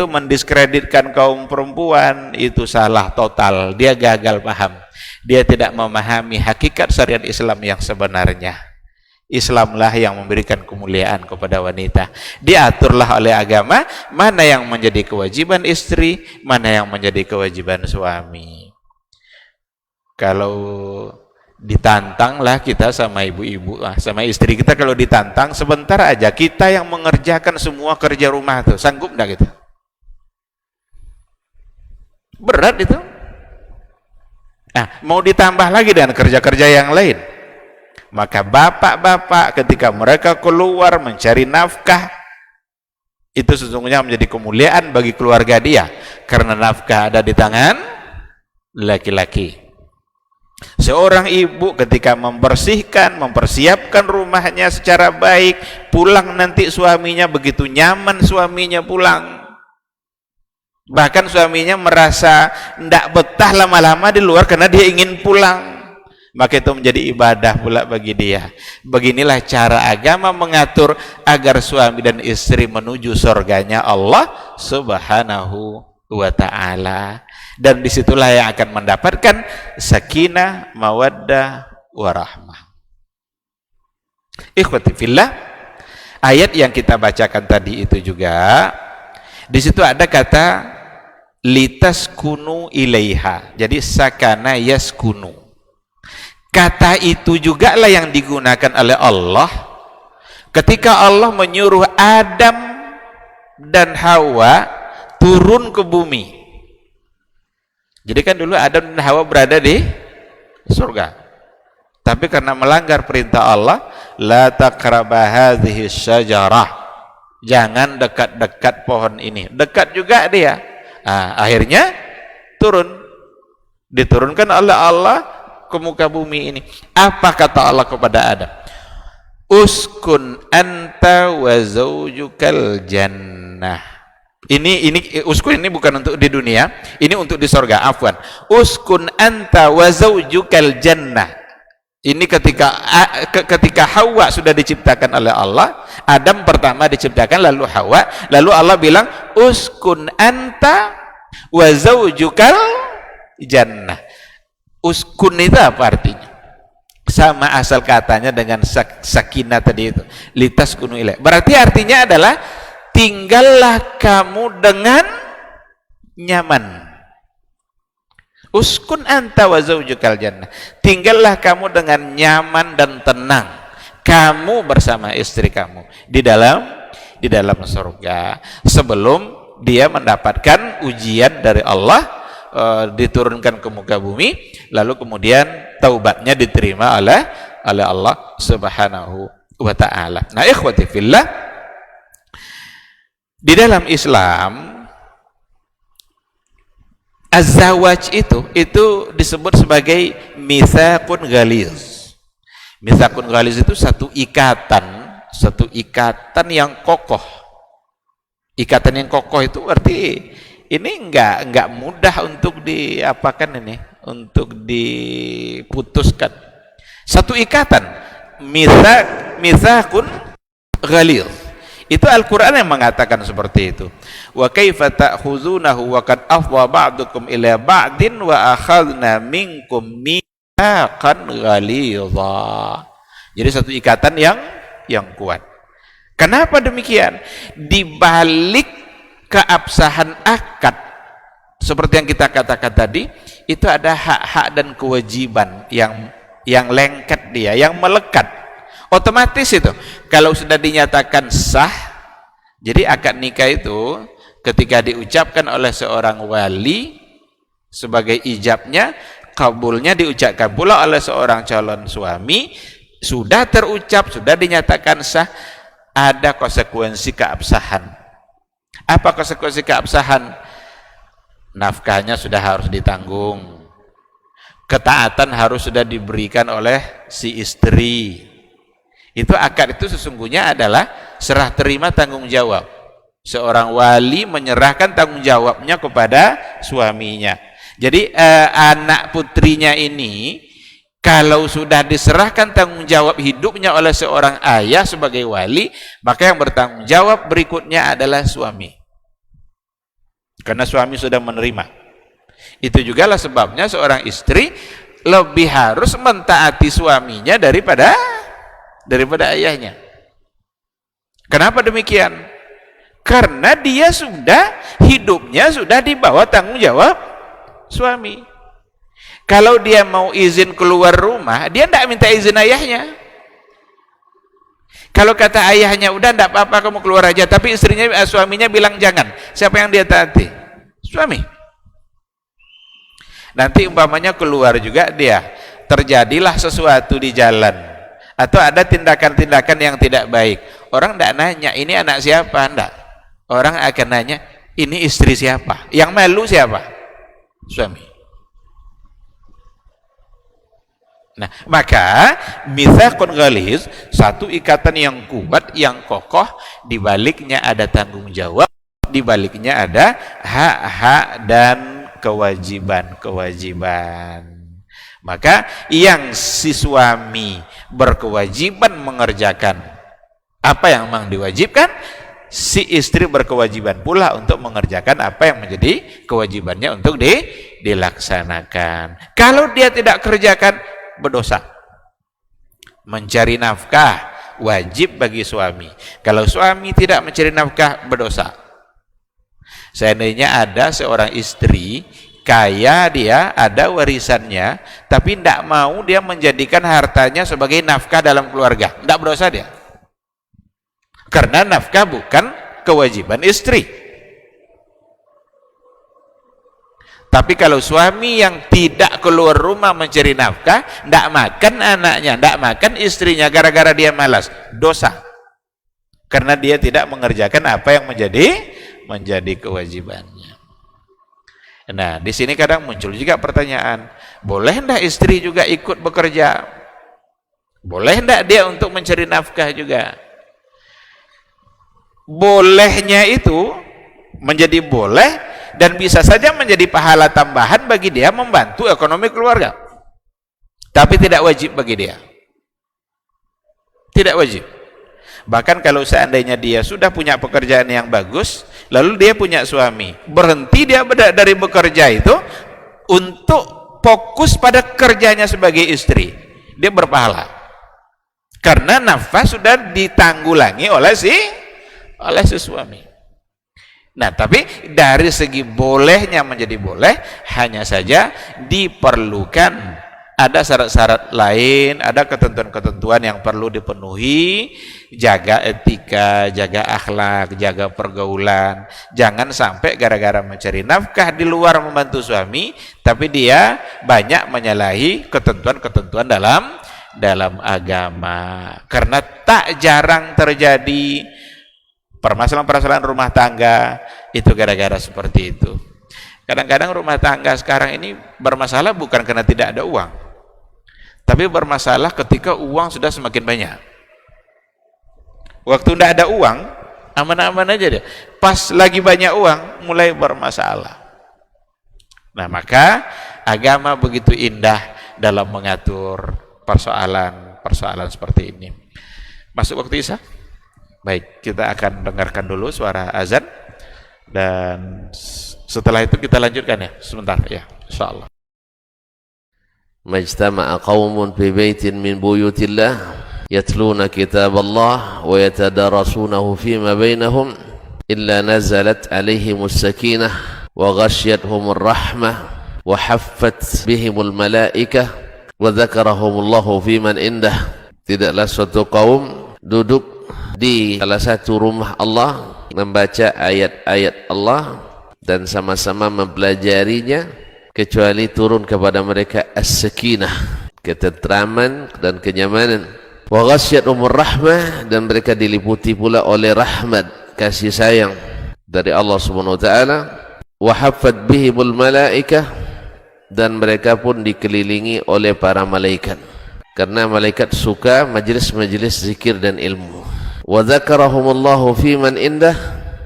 mendiskreditkan kaum perempuan, itu salah total. Dia gagal paham. Dia tidak memahami hakikat syariat Islam yang sebenarnya. Islamlah yang memberikan kemuliaan kepada wanita. Diaturlah oleh agama mana yang menjadi kewajiban istri, mana yang menjadi kewajiban suami. Kalau ditantanglah kita sama ibu-ibu, sama istri kita, kalau ditantang sebentar aja, kita yang mengerjakan semua kerja rumah tuh, sanggup enggak kita? Berat itu. Mau ditambah lagi dengan kerja-kerja yang lain. Maka bapak-bapak ketika mereka keluar mencari nafkah, itu sesungguhnya menjadi kemuliaan bagi keluarga dia, karena nafkah ada di tangan laki-laki. Seorang ibu ketika membersihkan, mempersiapkan rumahnya secara baik, pulang nanti suaminya begitu nyaman, suaminya pulang. Bahkan suaminya merasa tidak betah lama-lama di luar karena dia ingin pulang. Maka itu menjadi ibadah pula bagi dia. Beginilah cara agama mengatur agar suami dan istri menuju surganya Allah Subhanahu wa ta'ala. Dan disitulah yang akan mendapatkan sakinah, mawaddah, warahmah. Ikhwati fillah, ayat yang kita bacakan tadi itu juga, di situ ada kata litaskunu ilaiha. Jadi sakana yaskunu. Kata itu juga lah yang digunakan oleh Allah ketika Allah menyuruh Adam dan Hawa turun ke bumi. Jadi kan dulu Adam dan Hawa berada di surga. Tapi karena melanggar perintah Allah, la taqraba hadhihi syajarah, Jangan dekat-dekat pohon ini. Dekat juga dia. Nah, akhirnya diturunkan oleh Allah ke muka bumi ini. Apa kata Allah kepada Adam? Uskun anta wa zaujukal jannah. Ini uskun ini bukan untuk di dunia, ini untuk di sorga. Afwan. Uskun anta wa zaujukal jannah. Ini ketika Hawa sudah diciptakan oleh Allah, Adam pertama diciptakan, lalu Hawa, lalu Allah bilang uskun anta wa zaujukal jannah. Uskun itu apa artinya? Sama asal katanya dengan sakinah tadi itu, litaskunu ilaih. Berarti artinya adalah tinggallah kamu dengan nyaman. Uskun anta wa zaujukal jannah. Tinggallah kamu dengan nyaman dan tenang. Kamu bersama istri kamu di dalam surga sebelum dia mendapatkan ujian dari Allah, diturunkan ke muka bumi, lalu kemudian taubatnya diterima oleh Allah Subhanahu wa taala. Nah, ikhwati fillah, di dalam Islam az-zawaj itu disebut sebagai mitsaqun ghaliz. Mitsaqun ghaliz itu satu ikatan yang kokoh. Ikatan yang kokoh itu berarti ini enggak mudah untuk untuk diputuskan. Satu ikatan, mitsaqun ghaliz. Itu Al-Quran yang mengatakan seperti itu. Wa kaifa ta'khuzunahu wa qad afdha ba'dukum ila ba'din wa akhadna minkum mitsaqan ghalidha. Jadi satu ikatan yang kuat. Kenapa demikian? Di balik keabsahan akad seperti yang kita katakan tadi, itu ada hak-hak dan kewajiban yang lengket dia, yang melekat. Otomatis itu kalau sudah dinyatakan sah, jadi akad nikah itu ketika diucapkan oleh seorang wali sebagai ijabnya, kabulnya diucapkan pula oleh seorang calon suami, sudah terucap, sudah dinyatakan sah, ada konsekuensi keabsahan. Apa konsekuensi keabsahan? Nafkahnya sudah harus ditanggung, ketaatan harus sudah diberikan oleh si istri. Itu akad itu sesungguhnya adalah serah terima tanggung jawab. Seorang wali menyerahkan tanggung jawabnya kepada suaminya. Jadi anak putrinya ini kalau sudah diserahkan tanggung jawab hidupnya oleh seorang ayah sebagai wali, maka yang bertanggung jawab berikutnya adalah suami. Karena suami sudah menerima. Itu jugalah sebabnya seorang istri lebih harus mentaati suaminya daripada ayahnya. Kenapa demikian? Karena dia hidupnya sudah di bawah tanggung jawab suami. Kalau dia mau izin keluar rumah, dia tidak minta izin ayahnya. Kalau kata ayahnya, udah tidak apa-apa kamu keluar aja, tapi suaminya bilang jangan, siapa yang dia taati? Suami. Nanti umpamanya keluar juga dia, terjadilah sesuatu di jalan, atau ada tindakan-tindakan yang tidak baik, orang tidak nanya ini anak siapa, enggak. Orang akan nanya ini istri siapa, yang malu siapa? Suami. Nah, maka mitsaqun ghaliz, satu ikatan yang kuat, yang kokoh, di baliknya ada tanggung jawab, di baliknya ada hak-hak dan kewajiban-kewajiban. Maka yang si suami berkewajiban mengerjakan apa yang memang diwajibkan, si istri berkewajiban pula untuk mengerjakan apa yang menjadi kewajibannya untuk dilaksanakan. Kalau dia tidak kerjakan, berdosa. Mencari nafkah wajib bagi suami. Kalau suami tidak mencari nafkah, berdosa. Seandainya ada seorang istri kaya, dia ada warisannya, tapi tidak mau dia menjadikan hartanya sebagai nafkah dalam keluarga, tidak berdosa dia. Karena nafkah bukan kewajiban istri. Tapi kalau suami yang tidak keluar rumah mencari nafkah, tidak makan anaknya, tidak makan istrinya gara-gara dia malas, dosa. karena dia tidak mengerjakan apa yang menjadi kewajibannya. Nah, di sini kadang muncul juga pertanyaan, boleh enggak istri juga ikut bekerja? Boleh enggak dia untuk mencari nafkah juga? Bolehnya itu menjadi boleh dan bisa saja menjadi pahala tambahan bagi dia membantu ekonomi keluarga. Tapi tidak wajib bagi dia. Tidak wajib. Bahkan kalau seandainya dia sudah punya pekerjaan yang bagus, lalu dia punya suami, berhenti dia dari bekerja itu untuk fokus pada kerjanya sebagai istri, dia berpahala. Karena nafkah sudah ditanggulangi oleh si suami. Nah, tapi dari segi bolehnya menjadi boleh, hanya saja diperlukan ada syarat-syarat lain, ada ketentuan-ketentuan yang perlu dipenuhi, jaga etika, jaga akhlak, jaga pergaulan. Jangan sampai gara-gara mencari nafkah di luar membantu suami, tapi dia banyak menyalahi ketentuan-ketentuan dalam agama. Karena tak jarang terjadi permasalahan-permasalahan rumah tangga itu gara-gara seperti itu. Kadang-kadang rumah tangga sekarang ini bermasalah bukan karena tidak ada uang, tapi bermasalah ketika uang sudah semakin banyak. Waktu tidak ada uang, aman-aman aja deh. Pas lagi banyak uang, mulai bermasalah. Nah, maka agama begitu indah dalam mengatur persoalan-persoalan seperti ini. Masuk waktu Isya? Baik, kita akan dengarkan dulu suara azan, dan setelah itu kita lanjutkan ya, sebentar ya, insyaallah. Majtama'a qaumun fi baitin min buyutillah yatluna kitaballah wa yatadarasunahu fima bainahum illa nazalat alaihimus sakinah wa ghasyiyatuhumur rahmah wa haffat bihimul malaikah wa dzakarahumullahu fiman indah. Tidaklah suatu kaum duduk di salah satu rumah Allah membaca ayat-ayat Allah dan sama-sama mempelajarinya, kecuali turun kepada mereka as-sakinah, ketentraman dan kenyamanan. Wa ghasyiyatuhumur rahmah, dan mereka diliputi pula oleh rahmat, kasih sayang dari Allah Subhanahu wa taala. Wa haffat bihimul malaikah, dan mereka pun dikelilingi oleh para malaikat, karena malaikat suka majlis-majlis zikir dan ilmu. Wa dzakarahumullahu fiman indah,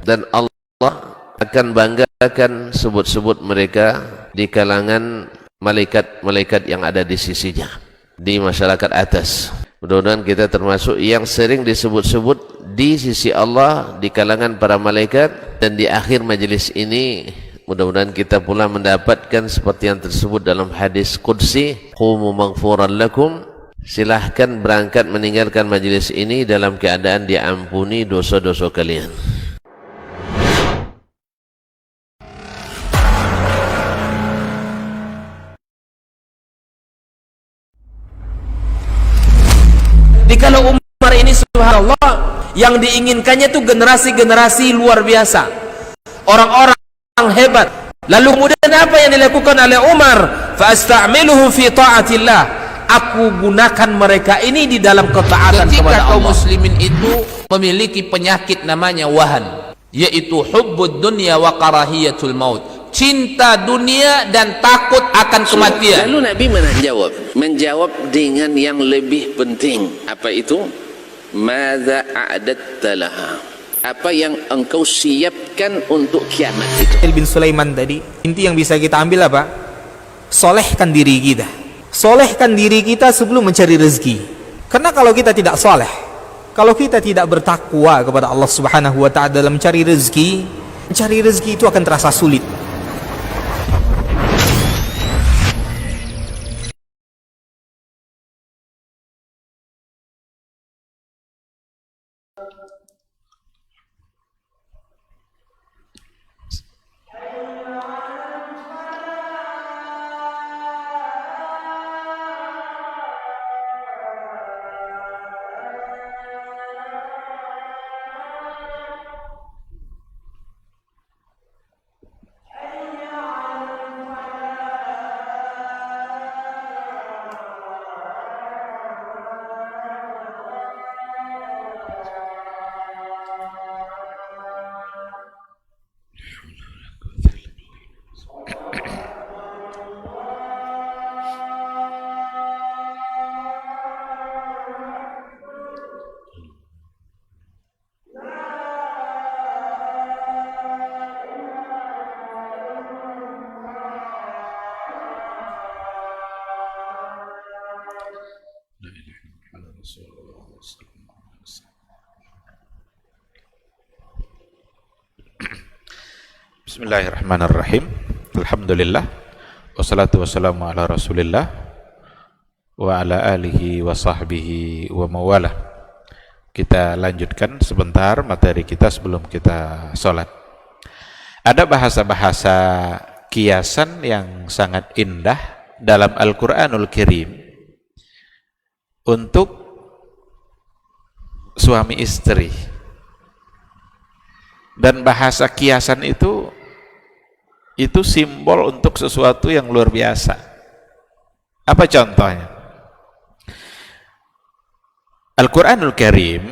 dan Allah akan banggakan sebut-sebut mereka di kalangan malaikat-malaikat yang ada di sisinya, di masyarakat atas. Mudah-mudahan kita termasuk yang sering disebut-sebut di sisi Allah, di kalangan para malaikat, dan di akhir majelis ini mudah-mudahan kita pula mendapatkan seperti yang tersebut dalam hadis qudsi, qumu maghfuran lakum, silahkan berangkat meninggalkan majelis ini dalam keadaan diampuni dosa-dosa kalian. Kalau Umar ini subhanallah, yang diinginkannya itu generasi-generasi luar biasa, orang-orang hebat. Lalu kemudian apa yang dilakukan oleh Umar? Fa'asta'miluhum fi ta'atillah, aku gunakan mereka ini di dalam ketaatan kepada Allah. Ketika kaum muslimin itu memiliki penyakit namanya wahan, yaitu hubbud dunya wa karahiyatul maut, cinta dunia dan takut akan kematian. Lalu Nabi menjawab dengan yang lebih penting. Apa itu? Madza a'datta laha, apa yang engkau siapkan untuk kiamat itu. Bin Sulaiman tadi, inti yang bisa kita ambil apa? Solehkan diri kita. Solehkan diri kita sebelum mencari rezeki. Karena kalau kita tidak soleh, kalau kita tidak bertakwa kepada Allah Subhanahu wa ta'ala dalam mencari rezeki itu akan terasa sulit. Bismillahirrahmanirrahim. Alhamdulillah. Wassalatu wassalamu ala Rasulillah wa ala alihi wa sahbihi wa mawalah. Kita lanjutkan sebentar materi kita sebelum kita sholat. Ada bahasa-bahasa kiasan yang sangat indah dalam Al-Quranul Karim untuk suami istri. Dan bahasa kiasan itu simbol untuk sesuatu yang luar biasa. Apa contohnya? Al-Quranul Karim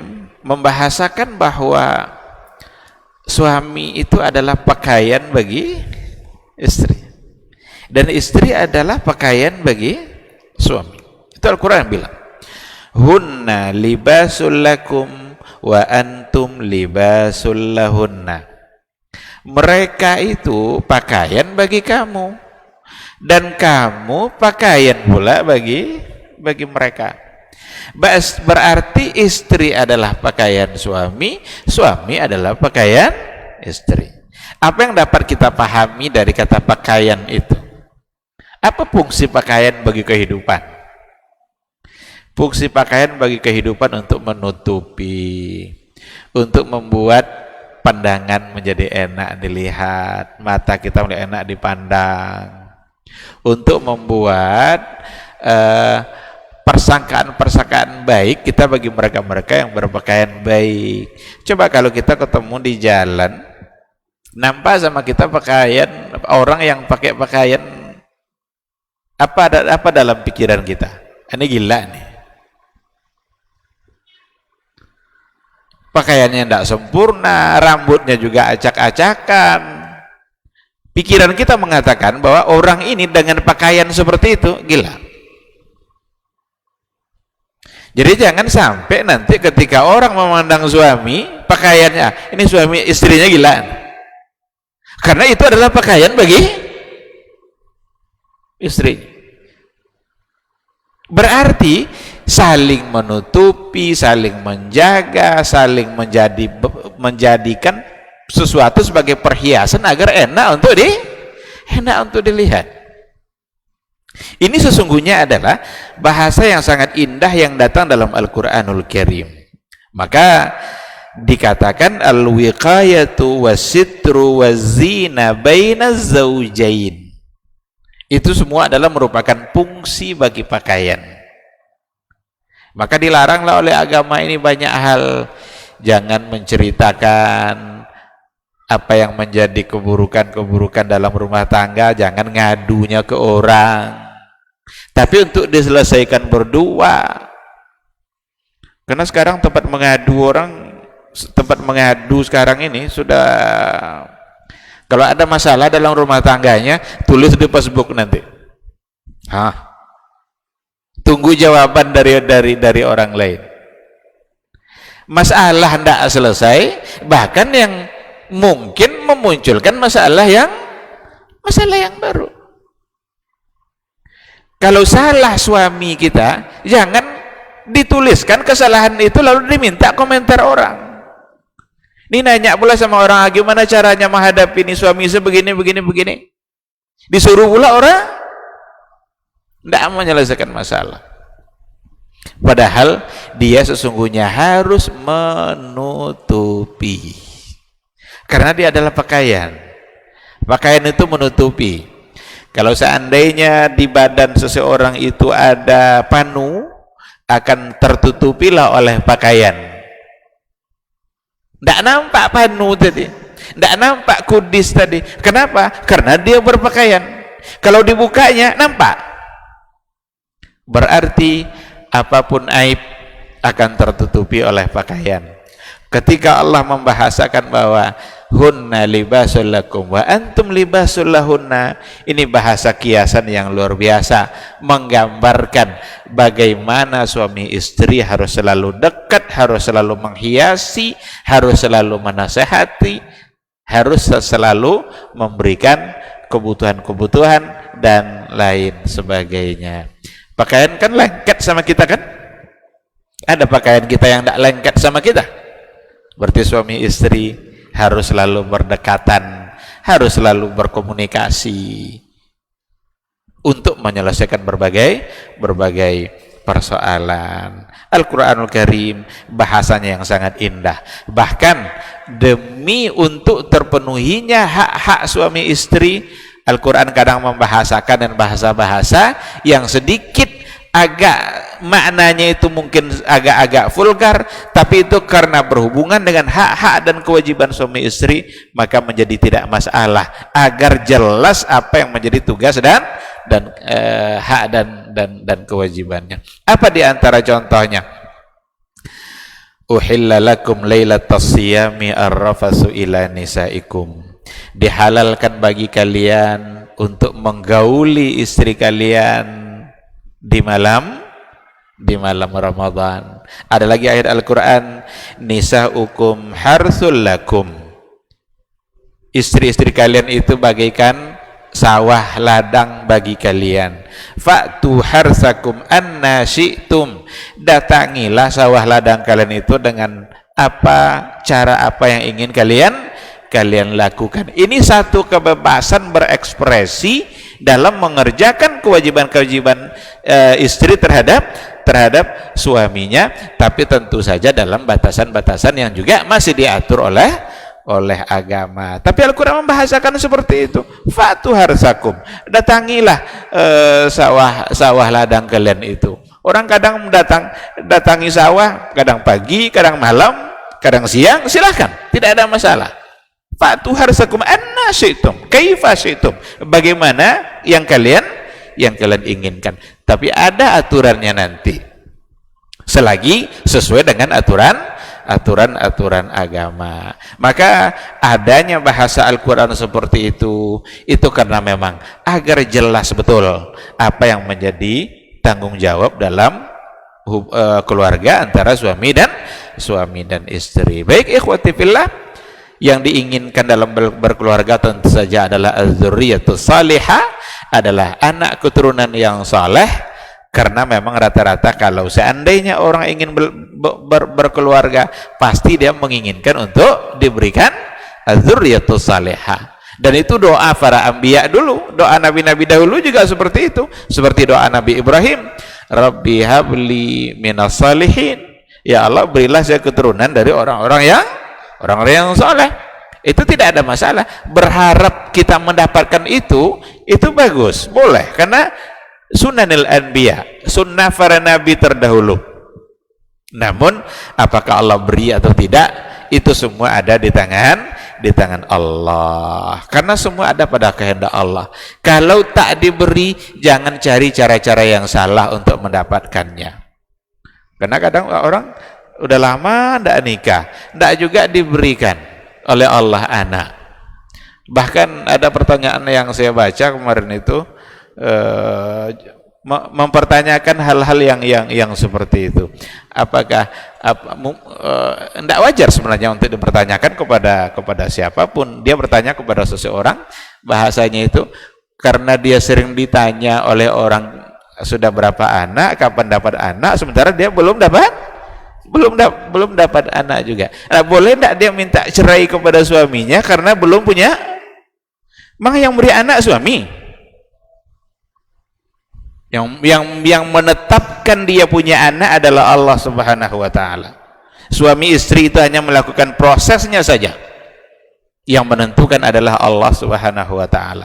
membahasakan bahwa suami itu adalah pakaian bagi istri, dan istri adalah pakaian bagi suami. Itu Al-Quran bilang, hunna libasul lakum wa antum libasul lahunna. Mereka itu pakaian bagi kamu dan kamu pakaian pula bagi mereka. Berarti istri adalah pakaian suami, suami adalah pakaian istri. Apa yang dapat kita pahami dari kata pakaian itu? Apa fungsi pakaian bagi kehidupan? Fungsi pakaian bagi kehidupan untuk menutupi, untuk membuat pandangan menjadi enak dilihat, mata kita menjadi enak dipandang, untuk membuat persangkaan-persangkaan baik kita bagi mereka-mereka yang berpakaian baik. Coba kalau kita ketemu di jalan, nampak sama kita pakaian orang yang pakai pakaian, apa dalam pikiran kita? Ini gila nih. Pakaiannya tidak sempurna, rambutnya juga acak-acakan. Pikiran kita mengatakan bahwa orang ini dengan pakaian seperti itu gila. Jadi jangan sampai nanti ketika orang memandang suami, pakaiannya, ini suami istrinya gila. Karena itu adalah pakaian bagi istri. Berarti saling menutupi, saling menjaga, saling menjadikan sesuatu sebagai perhiasan agar enak untuk dilihat. Ini sesungguhnya adalah bahasa yang sangat indah yang datang dalam Al-Quranul Karim. Maka dikatakan al-wiqayatu wasitru wazina baina zawjain. Itu semua adalah merupakan fungsi bagi pakaian. Maka dilaranglah oleh agama ini banyak hal. Jangan menceritakan apa yang menjadi keburukan-keburukan dalam rumah tangga, jangan ngadunya ke orang. Tapi untuk diselesaikan berdua. Karena sekarang tempat mengadu sekarang ini sudah, kalau ada masalah dalam rumah tangganya, tulis di Facebook nanti. Tunggu jawaban dari orang lain. Masalah tidak selesai, bahkan yang mungkin memunculkan masalah yang baru. Kalau salah suami kita, jangan dituliskan kesalahan itu lalu diminta komentar orang. Ini nanya pula sama orang, gimana caranya menghadapi ini suami sebegini. Disuruh pula orang tidak menyelesaikan masalah. Padahal dia sesungguhnya harus menutupi. Karena dia adalah pakaian. Pakaian itu menutupi. Kalau seandainya di badan seseorang itu ada panu, akan tertutupilah oleh pakaian. Tidak nampak panu tadi, tidak nampak kudis tadi. Kenapa? Karena dia berpakaian. Kalau dibukanya nampak. Berarti apapun aib akan tertutupi oleh pakaian. Ketika Allah membahasakan bahwa hunna libasul lakum wa antum libasul lahunna, ini bahasa kiasan yang luar biasa, menggambarkan bagaimana suami istri harus selalu dekat, harus selalu menghiasi, harus selalu menasehati, harus selalu memberikan kebutuhan-kebutuhan dan lain sebagainya. Pakaian kan lengket sama kita kan? Ada pakaian kita yang tidak lengket sama kita. Berarti suami istri harus selalu berdekatan, harus selalu berkomunikasi untuk menyelesaikan berbagai persoalan. Al-Quranul Karim bahasanya yang sangat indah. Bahkan demi untuk terpenuhinya hak-hak suami istri, Al-Quran kadang membahasakan dan bahasa-bahasa yang sedikit agak maknanya itu mungkin agak-agak vulgar, tapi itu karena berhubungan dengan hak-hak dan kewajiban suami istri, maka menjadi tidak masalah, agar jelas apa yang menjadi tugas dan hak dan kewajibannya. Apa di antara contohnya? Uhilla lakum lailatas siyami arrafasu ila nisaikum. Dihalalkan bagi kalian untuk menggauli istri kalian di malam Ramadan. Ada lagi ayat Al-Quran, nisaukum harsul lakum. Istri-istri kalian itu bagaikan sawah ladang bagi kalian. Fa'tu harsakum anna syi'tum. Datangilah sawah ladang kalian itu dengan cara apa yang ingin kalian lakukan. Ini satu kebebasan berekspresi dalam mengerjakan kewajiban-kewajiban istri terhadap suaminya, tapi tentu saja dalam batasan-batasan yang juga masih diatur oleh agama. Tapi Al-Quran membahasakan seperti itu. Fatu harsakum, datangilah sawah ladang kalian itu. Orang kadang datangi sawah, kadang pagi, kadang malam, kadang siang, silahkan, tidak ada masalah. Fatu harsakum anna syi'tum, kaifa syi'tum, bagaimana yang kalian inginkan. Tapi ada aturannya nanti, selagi sesuai dengan aturan agama. Maka adanya bahasa Al-Quran seperti itu karena memang agar jelas betul apa yang menjadi tanggung jawab dalam keluarga antara suami dan istri. Baik ikhwati fillah, yang diinginkan dalam berkeluarga tentu saja adalah az-dzurriyyatus salihah, adalah anak keturunan yang saleh. Karena memang rata-rata kalau seandainya orang ingin berkeluarga, pasti dia menginginkan untuk diberikan az-dzurriyyatus salihah. Dan itu doa para anbiya dulu, doa nabi-nabi dahulu juga seperti itu. Seperti doa Nabi Ibrahim, Rabbi habli minas salihin, ya Allah berilah saya keturunan dari orang-orang yang soleh. Itu tidak ada masalah. Berharap kita mendapatkan itu bagus, boleh, karena sunnanil anbiya, sunnah para nabi terdahulu. Namun apakah Allah beri atau tidak, itu semua ada di tangan Allah, karena semua ada pada kehendak Allah. Kalau tak diberi, jangan cari cara-cara yang salah untuk mendapatkannya. Karena kadang orang udah lama ndak nikah, ndak juga diberikan oleh Allah anak. Bahkan ada pertanyaan yang saya baca kemarin itu, mempertanyakan hal-hal yang seperti itu. Apakah tidak wajar sebenarnya untuk dipertanyakan kepada siapapun? Dia bertanya kepada seseorang, bahasanya itu karena dia sering ditanya oleh orang sudah berapa anak, kapan dapat anak, sementara dia belum dapat anak juga. Nah, boleh tidak dia minta cerai kepada suaminya karena belum punya? Memang yang beri anak suami? Yang menetapkan dia punya anak adalah Allah Subhanahu wa ta'ala. Suami istri itu hanya melakukan prosesnya saja. Yang menentukan adalah Allah Subhanahu wa ta'ala.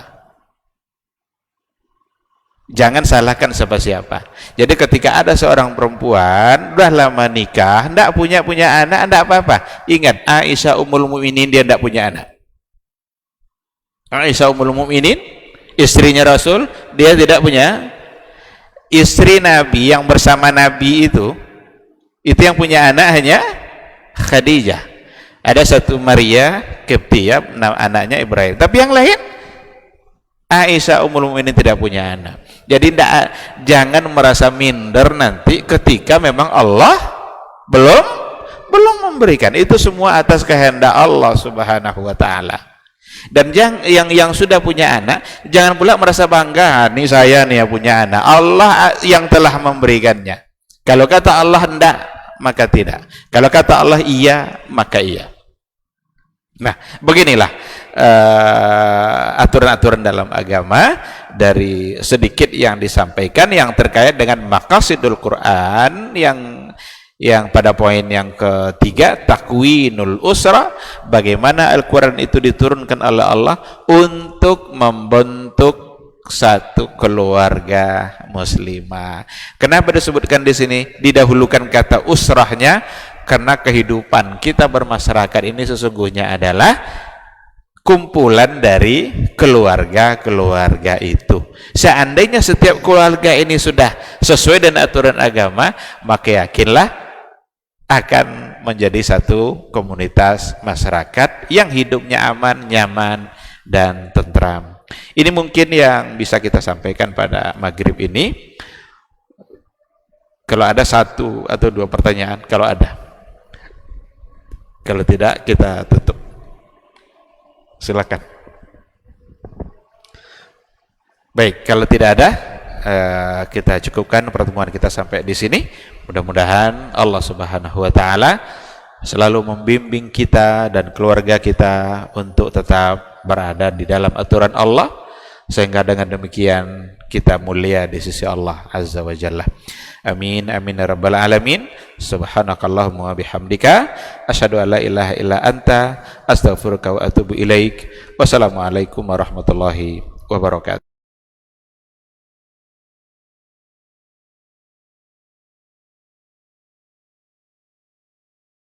Jangan salahkan siapa-siapa. Jadi ketika ada seorang perempuan sudah lama nikah, tidak punya anak, tidak apa-apa. Ingat, Aisyah Ummul Mukminin dia tidak punya anak. Aisyah Ummul Mukminin, istrinya Rasul, dia tidak punya. Istri Nabi yang bersama Nabi itu yang punya anak hanya Khadijah. Ada satu Maria Qibtiyah, anaknya Ibrahim. Tapi yang lain, Aisyah Ummul Mukminin tidak punya anak. Jadi jangan merasa minder nanti ketika memang Allah belum memberikan. Itu semua atas kehendak Allah Subhanahu wa ta'ala. Dan yang sudah punya anak, jangan pula merasa bangga, nih saya nih yang punya anak. Allah yang telah memberikannya. Kalau kata Allah hendak, maka tidak. Kalau kata Allah iya, maka iya. Nah, beginilah aturan-aturan dalam agama dari sedikit yang disampaikan yang terkait dengan maqasidul Quran yang pada poin yang ketiga, takwinul usra, bagaimana Al-Quran itu diturunkan oleh Allah untuk membentuk satu keluarga muslimah. Kenapa disebutkan di sini didahulukan kata usrahnya? Karena kehidupan kita bermasyarakat ini sesungguhnya adalah kumpulan dari keluarga-keluarga itu. Seandainya setiap keluarga ini sudah sesuai dengan aturan agama, maka yakinlah akan menjadi satu komunitas masyarakat yang hidupnya aman, nyaman, dan tentram. Ini mungkin yang bisa kita sampaikan pada maghrib ini. Kalau ada satu atau dua pertanyaan, kalau ada. Kalau tidak, kita tutup. Silakan. Baik, kalau tidak ada, kita cukupkan pertemuan kita sampai di sini. Mudah-mudahan Allah Subhanahu wa taala selalu membimbing kita dan keluarga kita untuk tetap berada di dalam aturan Allah, sehingga dengan demikian kita mulia di sisi Allah Azza wa Jalla. Amin amin ya rabbal alamin. Subhanakallahumma wa bihamdika asyhadu an la ilaha illa anta astaghfiruka wa atubu ilaik. Wassalamualaikum warahmatullahi wabarakatuh.